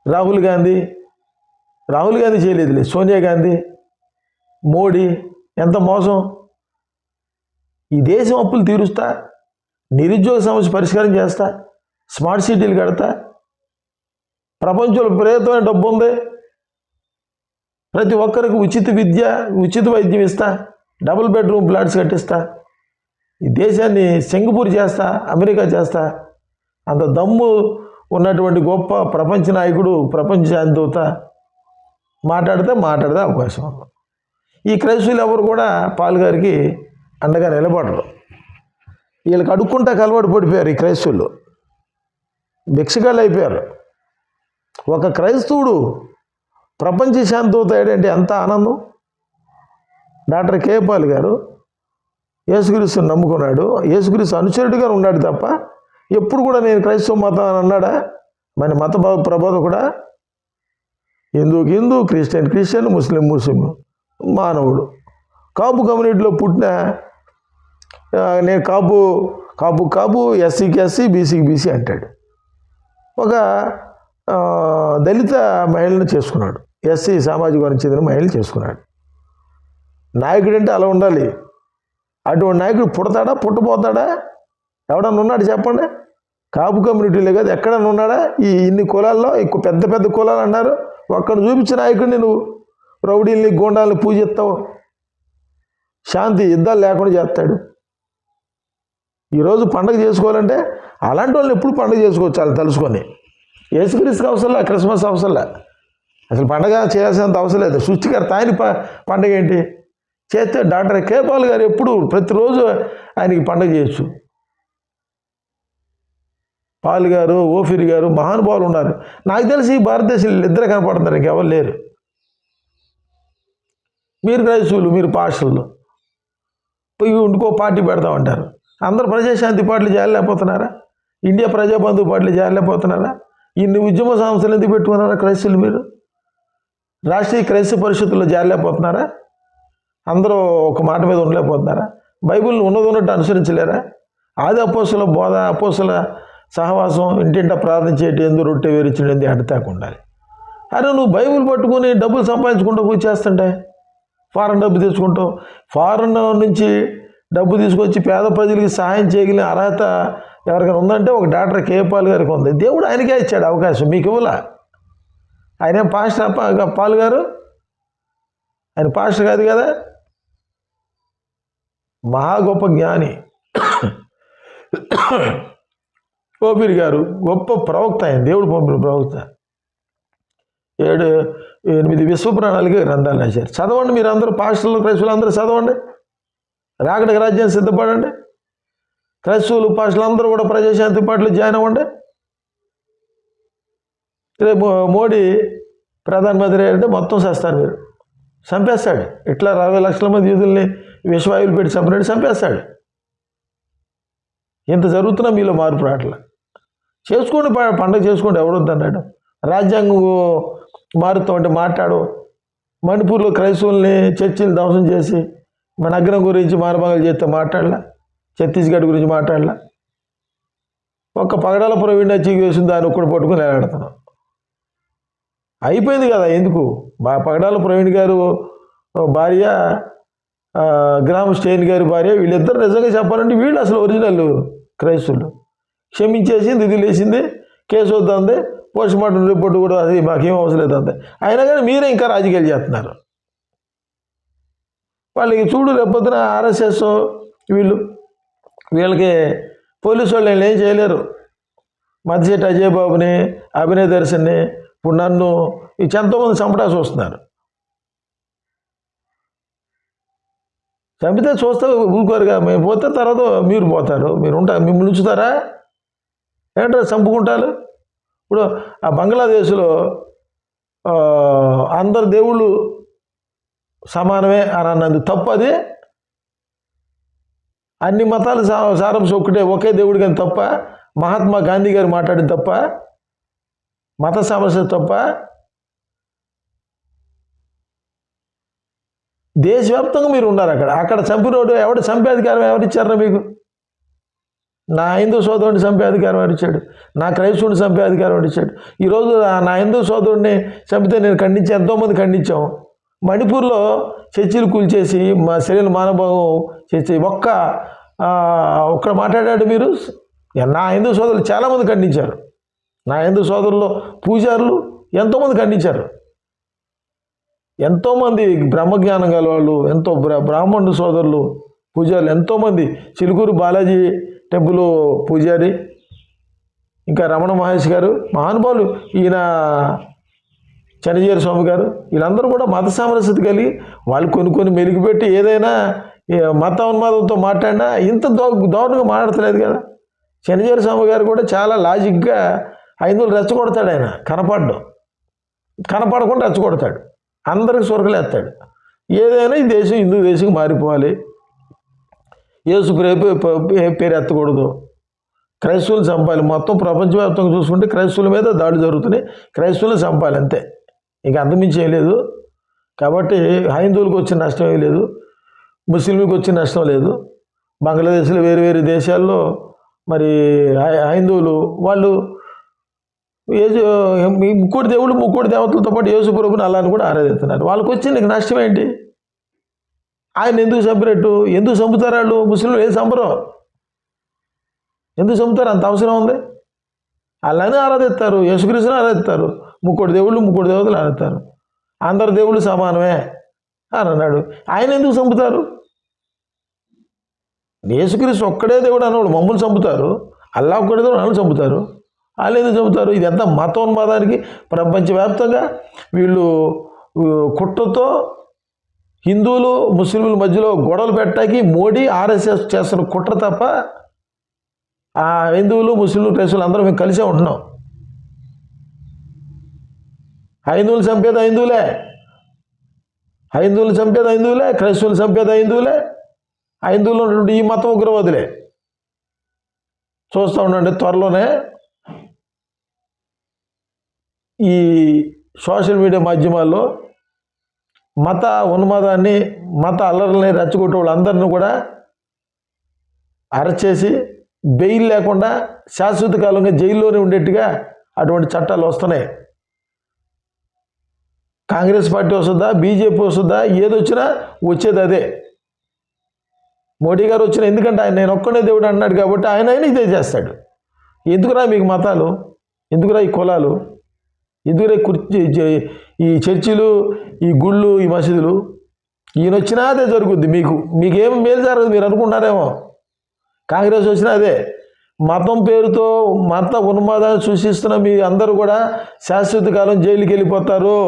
రాహుల్ గాంధీ చేయలేదులే, సోనియా గాంధీ, మోడీ. ఎంత మోసం! ఈ దేశం అప్పులు తీరుస్తా, నిరుద్యోగ సమస్య పరిష్కారం చేస్తా, స్మార్ట్ సిటీలు కడతా, ప్రపంచంలో విపరీతమైన డబ్బు ఉంది, ప్రతి ఒక్కరికి ఉచిత విద్య, ఉచిత వైద్యం ఇస్తా, డబుల్ బెడ్రూమ్ ఫ్లాట్స్ కట్టిస్తా, ఈ దేశాన్ని సింగపూర్ చేస్తా, అమెరికా చేస్తా. అంత దమ్ము ఉన్నటువంటి గొప్ప ప్రపంచ నాయకుడు, ప్రపంచ శాంతిదూత మాట్లాడితే అవకాశం ఉంది. ఈ క్రైస్తవులు ఎవరు కూడా పాల్ గారికి అండగా నిలబడరు. వీళ్ళకి అడుక్కుంటా అలవాటు పడిపోయారు. ఈ క్రైస్తవులు భిక్షగాళ్ళు అయిపోయారు. ఒక క్రైస్తవుడు ప్రపంచ శాంతిదూత అయ్యాడంటే ఎంత ఆనందం. డాక్టర్ కేపాల్ గారు యేసుక్రీస్తుని నమ్ముకున్నాడు, యేసుక్రీస్తు అనుచరుడిగా ఉన్నాడు తప్ప ఎప్పుడు కూడా నేను క్రైస్తవ మతం అని అన్నాడా? మన మత ప్రబోధకుడా? హిందూకి హిందూ, క్రిస్టియన్, ముస్లిం మానవుడు. కాపు కమ్యూనిటీలో పుట్టిన నేను కాపు, ఎస్సీకి ఎస్సీ, బీసీకి బీసీ అంటాడు. ఒక దళిత మహిళను చేసుకున్నాడు, ఎస్సీ సామాజిక వర్గానికి చెందిన మహిళను చేసుకున్నాడు. నాయకుడు అంటే అలా ఉండాలి. అటువంటి నాయకుడు పుడతాడా, పుట్టబోతాడా? ఎవడన్నా ఉన్నాడు చెప్పండి? కాపు కమ్యూనిటీలే కదా, ఎక్కడన్నా ఉన్నాడా? ఇన్ని కులాల్లో ఎక్కువ పెద్ద పెద్ద కులాలు అన్నారు. ఒక్కడు చూపించిన నాయకుడిని నువ్వు రౌడీల్ని, గోండాల్ని పూజిస్తావు, శాంతి యుద్ధాలు లేకుండా చేస్తాడు. ఈరోజు పండుగ చేసుకోవాలంటే అలాంటి వాళ్ళని ఎప్పుడు పండుగ చేసుకోవచ్చు వాళ్ళు తలుసుకొని. యేసుక్రీస్తుకి అవసరంలా, క్రిస్మస్ అవసరంలా, అసలు పండగ చేయాల్సినంత అవసరం లేదు. సృష్టికర్త ఆయన పండగ ఏంటి చేస్తే? డాక్టర్ కేపాల్ గారు ఎప్పుడు ప్రతిరోజు ఆయనకి పండగ చేయొచ్చు. పాల్ గారు, ఓఫీర్ గారు మహానుభావులు ఉన్నారు. నాకు తెలిసి ఈ భారతదేశంలో ఇద్దరు కనపడుతున్నారు, ఇంకెవరు లేరు. మీరు క్రైస్తవులు, మీరు పాస్టర్లు పోయి ఇంకో పార్టీ పెడతామంటారు. అందరూ ప్రజాశాంతి పార్టీలు చేయలేకపోతున్నారా? ఇండియా ప్రజాబంధు పార్టీలు చేయలేకపోతున్నారా? ఇన్ని ఉద్యమ సంస్థలు ఎందుకు పెట్టుకున్నారా క్రైస్తవులు? మీరు రాష్ట్రీయ క్రైస్తవ పరిషత్తుల్లో చేరలేకపోతున్నారా? అందరూ ఒక మాట మీద ఉండలేకపోతున్నారా? బైబిల్ని ఉన్నట్టు అనుసరించలేరా? ఆది అపోస్తుల బోధ, అపోస్తుల సహవాసం, ఇంటింటా ప్రార్థించేటి ఎందు రొట్టె వేరిచ్చినది అడతాకు ఉండాలి. అరే నువ్వు బైబిల్ పట్టుకుని డబ్బులు సంపాదించుకుంటూ పోయి చేస్తుంటే, ఫారెన్ డబ్బు తెచ్చుకుంటావు. ఫారెన్ నుంచి డబ్బు తీసుకొచ్చి పేద ప్రజలకి సహాయం చేయగలిగిన అర్హత ఎవరికైనా ఉందంటే ఒక డాక్టర్ కేపాల్ గారికి ఉంది. దేవుడు ఆయనకే ఇచ్చాడు అవకాశం, మీకు ఇవ్వలా. ఆయన పాస్టర్ పాల్ గారు, ఆయన పాస్టర్ కాదు కదా, మహా గొప్ప జ్ఞాని. ఓపీర్ గారు గొప్ప ప్రవక్త, ఆయన దేవుడు పంపిన ప్రవక్త. 7-8 విశ్వప్రాణాలకి గ్రంథాలు రాశారు. చదవండి మీరు అందరూ, పాస్టర్లు, క్రైస్తవులు అందరూ చదవండి. రాకడికి రాజ్యాన్ని సిద్ధపడండి. క్రైస్తవులు, పాస్టర్లు అందరూ కూడా ప్రజాశాంతి పార్టీలో జాయిన్ అవ్వండి. రేపు మోడీ ప్రధానమంత్రి అంటే మొత్తం చేస్తారు మీరు, చంపేస్తాడు. ఇట్లా 60 లక్షల మంది యూదుల్ని విషవాయువులు పెట్టి చంపినట్టు చంపేస్తాడు. ఇంత జరుగుతున్నా మీలో మార్పు రావట్లా. చేసుకోండి, పండుగ చేసుకోండి, ఎవడొద్దన్నాడు. రాజ్యాంగం మారుతామంటే మాట్లాడు. మణిపూర్లో క్రైస్తవుల్ని చర్చిలు ధ్వంసం చేసి మన నగరం గురించి మానభంగాలు చేస్తే మాట్లాడలా. ఛత్తీస్గఢ్ గురించి మాట్లాడలా. ఒక్క పగడాల ప్రవీణ్ చీకి వేసిన దాన్ని ఒక్కడు పట్టుకుని నిలబెడతాను. అయిపోయింది కదా. ఎందుకు పగడాల ప్రవీణ్ గారు భార్య, గ్రామ స్టేన్ గారి భార్య, వీళ్ళిద్దరు నిజంగా చెప్పాలంటే వీళ్ళు అసలు ఒరిజినల్ క్రైస్తవులు. క్షమించేసింది, ఇది లేచింది, కేసు వద్దంది, పోస్ట్ మార్టం రిపోర్ట్ కూడా అది మాకేం అవసరం లేదు అంతే. అయినా కానీ మీరే ఇంకా రాజకీయాలు చేస్తున్నారు. వాళ్ళకి చూడు, రేపొద్దున ఆర్ఎస్ఎస్ వీళ్ళకి పోలీసు వాళ్ళు ఏం చేయలేరు. మధ్యశెట్టి అజయ్ బాబుని, అభినయ్ దర్శన్ని, ఇప్పుడు నన్ను ఎంతోమంది చంపడాల్సి వస్తున్నారు. చంపితే చూస్తే ఊరుకోరుగా. మేము పోతే తర్వాత మీరు పోతారు. మిమ్మల్ని ఉంచుతారా ఏంటో చంపుకుంటారు. ఇప్పుడు ఆ బంగ్లాదేశ్లో అందరు దేవుళ్ళు సమానమే అని అన్నది తప్పు. అది అన్ని మతాలు సారాంశం ఒకే దేవుడి కానీ తప్ప. మహాత్మా గాంధీ గారు మాట్లాడింది తప్ప. మత సమస్య తప్ప. దేశవ్యాప్తంగా మీరు ఉన్నారు. అక్కడ చంపినోడు ఎవడు చంపే అధికారం ఎవరిచ్చారా మీకు? నా హిందూ సోదరుడిని చంపే అధికారం ఎవరిచ్చాడు? నా క్రైస్తవుడిని చంపే అధికారం ఎవరిచ్చాడు? ఈరోజు నా హిందూ సోదరుడిని చంపితే నేను ఖండించి ఎంతోమంది ఖండించాం. మణిపూర్లో చర్చిలు కూల్చేసి మా శరీర మానభంగం చేసి ఒక్కడ మాట్లాడాడు మీరు. నా హిందూ సోదరులు చాలామంది ఖండించారు. నా హిందూ సోదరుల్లో పూజారులు ఎంతోమంది ఖండించారు. ఎంతోమంది బ్రహ్మజ్ఞానం గల వాళ్ళు, ఎంతో బ్రాహ్మణుడు సోదరులు పూజారులు ఎంతోమంది. చిలుకూరు బాలాజీ టెంపుల్ పూజారి, ఇంకా రమణ మహేష్ గారు మహానుభావులు, ఈయన చెనజేరి స్వామి గారు, వీళ్ళందరూ కూడా మత సామరస్యత కలిగి వాళ్ళు కొన్ని మెలిగిపెట్టి ఏదైనా మత ఉన్మాదంతో మాట్లాడినా ఇంత దారుణంగా మాట్లాడతలేదు కదా. చెనజేరి స్వామి గారు కూడా చాలా లాజిక్గా హైందువులు రెచ్చగొడతాడు. ఆయన కనపడకుండా రెచ్చగొడతాడు, అందరికి సొరకలేస్తాడు. ఏదైనా ఈ దేశం హిందూ దేశంగా మారిపోవాలి, యేసు పేరు ఎత్తకూడదు, క్రైస్తవులు చంపాలి. మొత్తం ప్రపంచవ్యాప్తంగా చూసుకుంటే క్రైస్తవుల మీద దాడులు జరుగుతున్నాయి, క్రైస్తవులు చంపాలి అంతే. ఇంకా అంతమించి ఏం లేదు. కాబట్టి హైందువులకు వచ్చిన నష్టం ఏం లేదు, ముస్లింలకు వచ్చిన నష్టం లేదు. బంగ్లాదేశ్లో వేరు దేశాల్లో మరి హైందువులు వాళ్ళు ముక్కోటి దేవుళ్ళు, ముక్కోటి దేవతలతో పాటు యేసు ప్రభుని అలాని కూడా ఆరాధిస్తున్నారు. వాళ్ళకి వచ్చి నీకు నష్టం ఏంటి? ఆయన ఎందుకు చంపినట్టు? ఎందుకు చంపుతారు వాళ్ళు? ముస్లింలు ఏం చంపరు, ఎందుకు చంపుతారు? అంత అవసరం ఉంది? అలానే ఆరాధిస్తారు, యేసుక్రీస్తుని ఆరాధిస్తారు. ముక్కోటి దేవతలు ఆరాధిస్తారు. అందరు దేవుళ్ళు సమానమే అని అన్నాడు. ఆయన ఎందుకు చంపుతారు? యేసుక్రీస్తు ఒక్కడే దేవుడు అన్నవాడు మమ్మల్ని చంపుతారు, అల్లా ఒక్కడే దేవుడు నన్ను చంపుతారు. వాళ్ళు ఎందుకు చంపుతారు? ఇదంతా మతోన్మాదానికి ప్రపంచవ్యాప్తంగా వీళ్ళు కుట్రతో హిందువులు ముస్లింల మధ్యలో గొడవలు పెట్టడానికి మోడీ ఆర్ఎస్ఎస్ చేస్తున్న కుట్ర తప్ప ఆ హిందువులు ముస్లింలు క్రైస్తవులు అందరూ మేము కలిసే ఉంటున్నాం. హైందువులు చంపేది హైందువులే, క్రైస్తవులు చంపేది హైందువులే, హైందువులు ఉన్నటువంటి ఈ మతం ఉగ్రవాదులే. చూస్తూ ఉండండి, త్వరలోనే ఈ సోషల్ మీడియా మాధ్యమాల్లో మత ఉన్మాదాన్ని, మత అల్లర్లని రెచ్చగొట్టే వాళ్ళందరినీ కూడా అరెస్ట్ చేసి బెయిల్ లేకుండా శాశ్వత కాలంగా జైల్లోనే ఉండేట్టుగా అటువంటి చట్టాలు వస్తున్నాయి. కాంగ్రెస్ పార్టీ వస్తుందా, బీజేపీ వస్తుందా, ఏదొచ్చినా వచ్చేది అదే. మోడీ గారు వచ్చిన, ఎందుకంటే ఆయన నేను ఒక్కడే దేవుడు అన్నాడు కాబట్టి ఆయన ఇదే చేస్తాడు. ఎందుకురా మీకు మతాలు, ఎందుకురా ఈ కులాలు, ఎందుకురా ఈ చర్చిలు, ఈ గుళ్ళు, ఈ మసీదులు? ఈయన వచ్చినా అదే జరుగుద్ది. మీకేం మేలు జరగదు మీరు అనుకుంటారేమో. కాంగ్రెస్ వచ్చినా అదే. మతం పేరుతో మత ఉన్మాదాన్ని సృష్టిస్తున్న మీ అందరూ కూడా శాశ్వత కాలం జైలుకి వెళ్ళిపోతారు.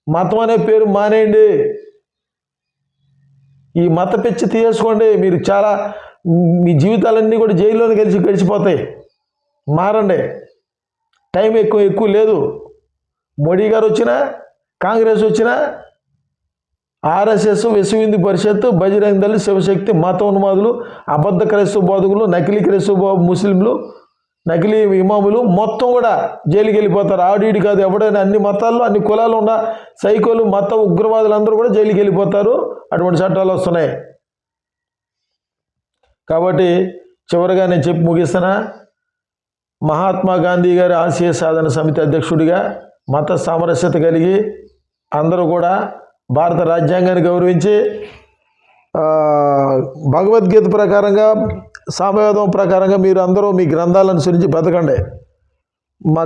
మతం అనే పేరు మానేయండి, ఈ మత పిచ్చి తీసుకోండి. మీరు మీ జీవితాలన్నీ కూడా జైల్లోనే గడిచిపోతాయి. మారండి. టైం ఎక్కువ లేదు. మోడీ గారు వచ్చినా, కాంగ్రెస్ వచ్చినా, ఆర్ఎస్ఎస్, విశ్వ హిందూ పరిషత్, బజరంగ దళ్, శివశక్తి, మతోన్మాదులు, అబద్ధ క్రైస్తవ బోధకులు, నకిలీ క్రైస్తవ ముస్లింలు, నకిలీ ఇమాములు మొత్తం కూడా జైలుకి వెళ్ళిపోతారు. ఆడిడి కాదు, ఎవడైనా అన్ని మతాల్లో అన్ని కులాలు ఉన్న సైకోలు, మత ఉగ్రవాదులు అందరూ కూడా జైలుకి వెళ్ళిపోతారు. అటువంటి చట్టాలు వస్తున్నాయి. కాబట్టి చివరిగా నేను చెప్పి ముగిస్తున్నా, మహాత్మా గాంధీ గారి ఆశయ సాధన సమితి అధ్యక్షుడిగా మత సామరస్యత కలిగి అందరూ కూడా భారత రాజ్యాంగాన్ని గౌరవించి భగవద్గీత ప్రకారంగా, సామవేదం ప్రకారంగా మీరు అందరూ మీ గ్రంథాలను అనుసరించి బతకండి. మా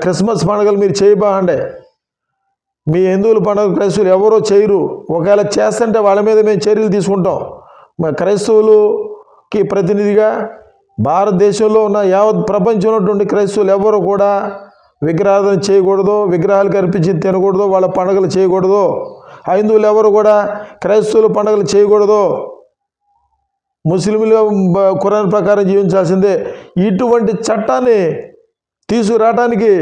క్రిస్మస్ పండుగలు మీరు చేయబాకండి. మీ హిందువుల పండుగ క్రైస్తవులు ఎవరో చేయరు. ఒకవేళ చేస్తుంటే వాళ్ళ మీద మేము చర్యలు తీసుకుంటాం. మా క్రైస్తవులకి ప్రతినిధిగా భారతదేశంలో ఉన్న యావత్ ప్రపంచంలో ఉన్నటువంటి క్రైస్తవులు ఎవరు కూడా విగ్రహాలను చేయకూడదు, విగ్రహాలు కనిపించి తినకూడదు, వాళ్ళ పండుగలు చేయకూడదు. హైందువులు ఎవరు కూడా క్రైస్తవుల పండుగలు చేయకూడదు. ముస్లింలు ఖురాన్ ప్రకారం జీవించాల్సిందే. ఇటువంటి చట్టాన్ని తీసుకురావడానికి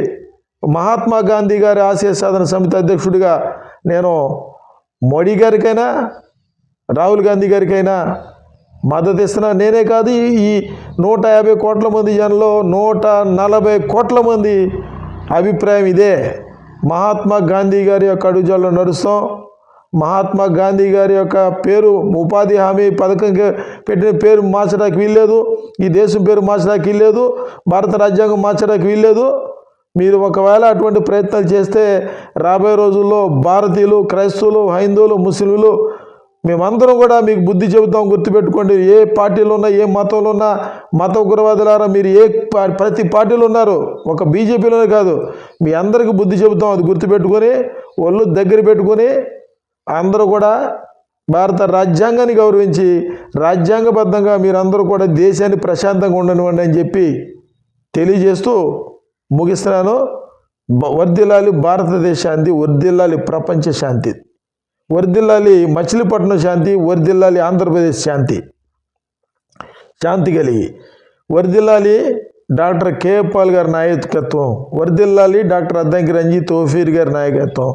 మహాత్మా గాంధీ గారి ఆశయ సాధన సమితి అధ్యక్షుడిగా నేను మోడీ గారికైనా, రాహుల్ గాంధీ గారికైనా మద్దతు ఇస్తున్నా. నేనే కాదు, ఈ 150 కోట్ల మంది జనంలో 140 కోట్ల మంది అభిప్రాయం ఇదే. మహాత్మా గాంధీ గారి యొక్క అడుగుజాడలో నడుస్తాం. మహాత్మా గాంధీ గారి యొక్క పేరు ఉపాధి హామీ పథకంకి పెట్టిన పేరు మార్చడానికి వీల్లేదు. ఈ దేశం పేరు మార్చడానికి వీల్లేదు. భారత రాజ్యాంగం మార్చడానికి వీల్లేదు. మీరు ఒకవేళ అటువంటి ప్రయత్నాలు చేస్తే రాబోయే రోజుల్లో భారతీయులు, క్రైస్తవులు, హైందువులు, ముస్లింలు మేమందరం కూడా మీకు బుద్ధి చెబుతాం. గుర్తుపెట్టుకోండి. ఏ పార్టీలో ఉన్నా, ఏ మతంలో ఉన్నా, మత ఉగ్రవాదులారా మీరు ప్రతి పార్టీలో ఉన్నారు, ఒక బీజేపీలోనే కాదు, మీ అందరికీ బుద్ధి చెబుతాం. అది గుర్తుపెట్టుకొని ఒళ్ళు దగ్గర పెట్టుకొని అందరూ కూడా భారత రాజ్యాంగాన్ని గౌరవించి రాజ్యాంగబద్ధంగా మీరందరూ కూడా దేశాన్ని ప్రశాంతంగా ఉండనివ్వండి అని చెప్పి తెలియజేస్తూ ముగిస్తున్నాను. వర్ధిల్లాలి భారతదేశ శాంతి, వర్ధిల్లాలి ప్రపంచ శాంతి, వర్ధిల్లాలి మచిలీపట్నం శాంతి, వర్ధిల్లాలి ఆంధ్రప్రదేశ్ శాంతి కలిగి, వర్ధిల్లాలి డాక్టర్ కేపాల్ గారి నాయకత్వం, వర్ధిల్లాలి డాక్టర్ అద్దంకి రంజిత్ ఓఫీర్ గారి నాయకత్వం,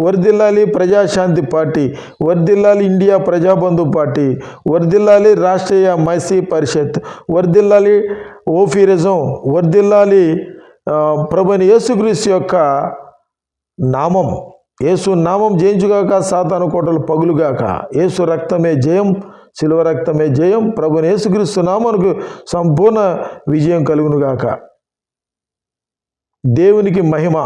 వర్ధిల్లాలి ప్రజాశాంతి పార్టీ, వర్ధిల్లాలి ఇండియా ప్రజాబంధు పార్టీ, వర్ధిల్లాలి రాష్ట్రీయ మైసీ పరిషత్, వర్ధిల్లాలి ఓఫీరిజం, వర్ధిల్లాలి ప్రభువైన యేసుక్రీస్తు యొక్క నామం. యేసు నామం జయించుగాక, సాతాను కోటలు పగులుగాక. యేసు రక్తమే జయం, శిలువ రక్తమే జయం. ప్రభువైన యేసుక్రీస్తు నామమునకు సంపూర్ణ విజయం కలుగునుగాక. దేవునికి మహిమ.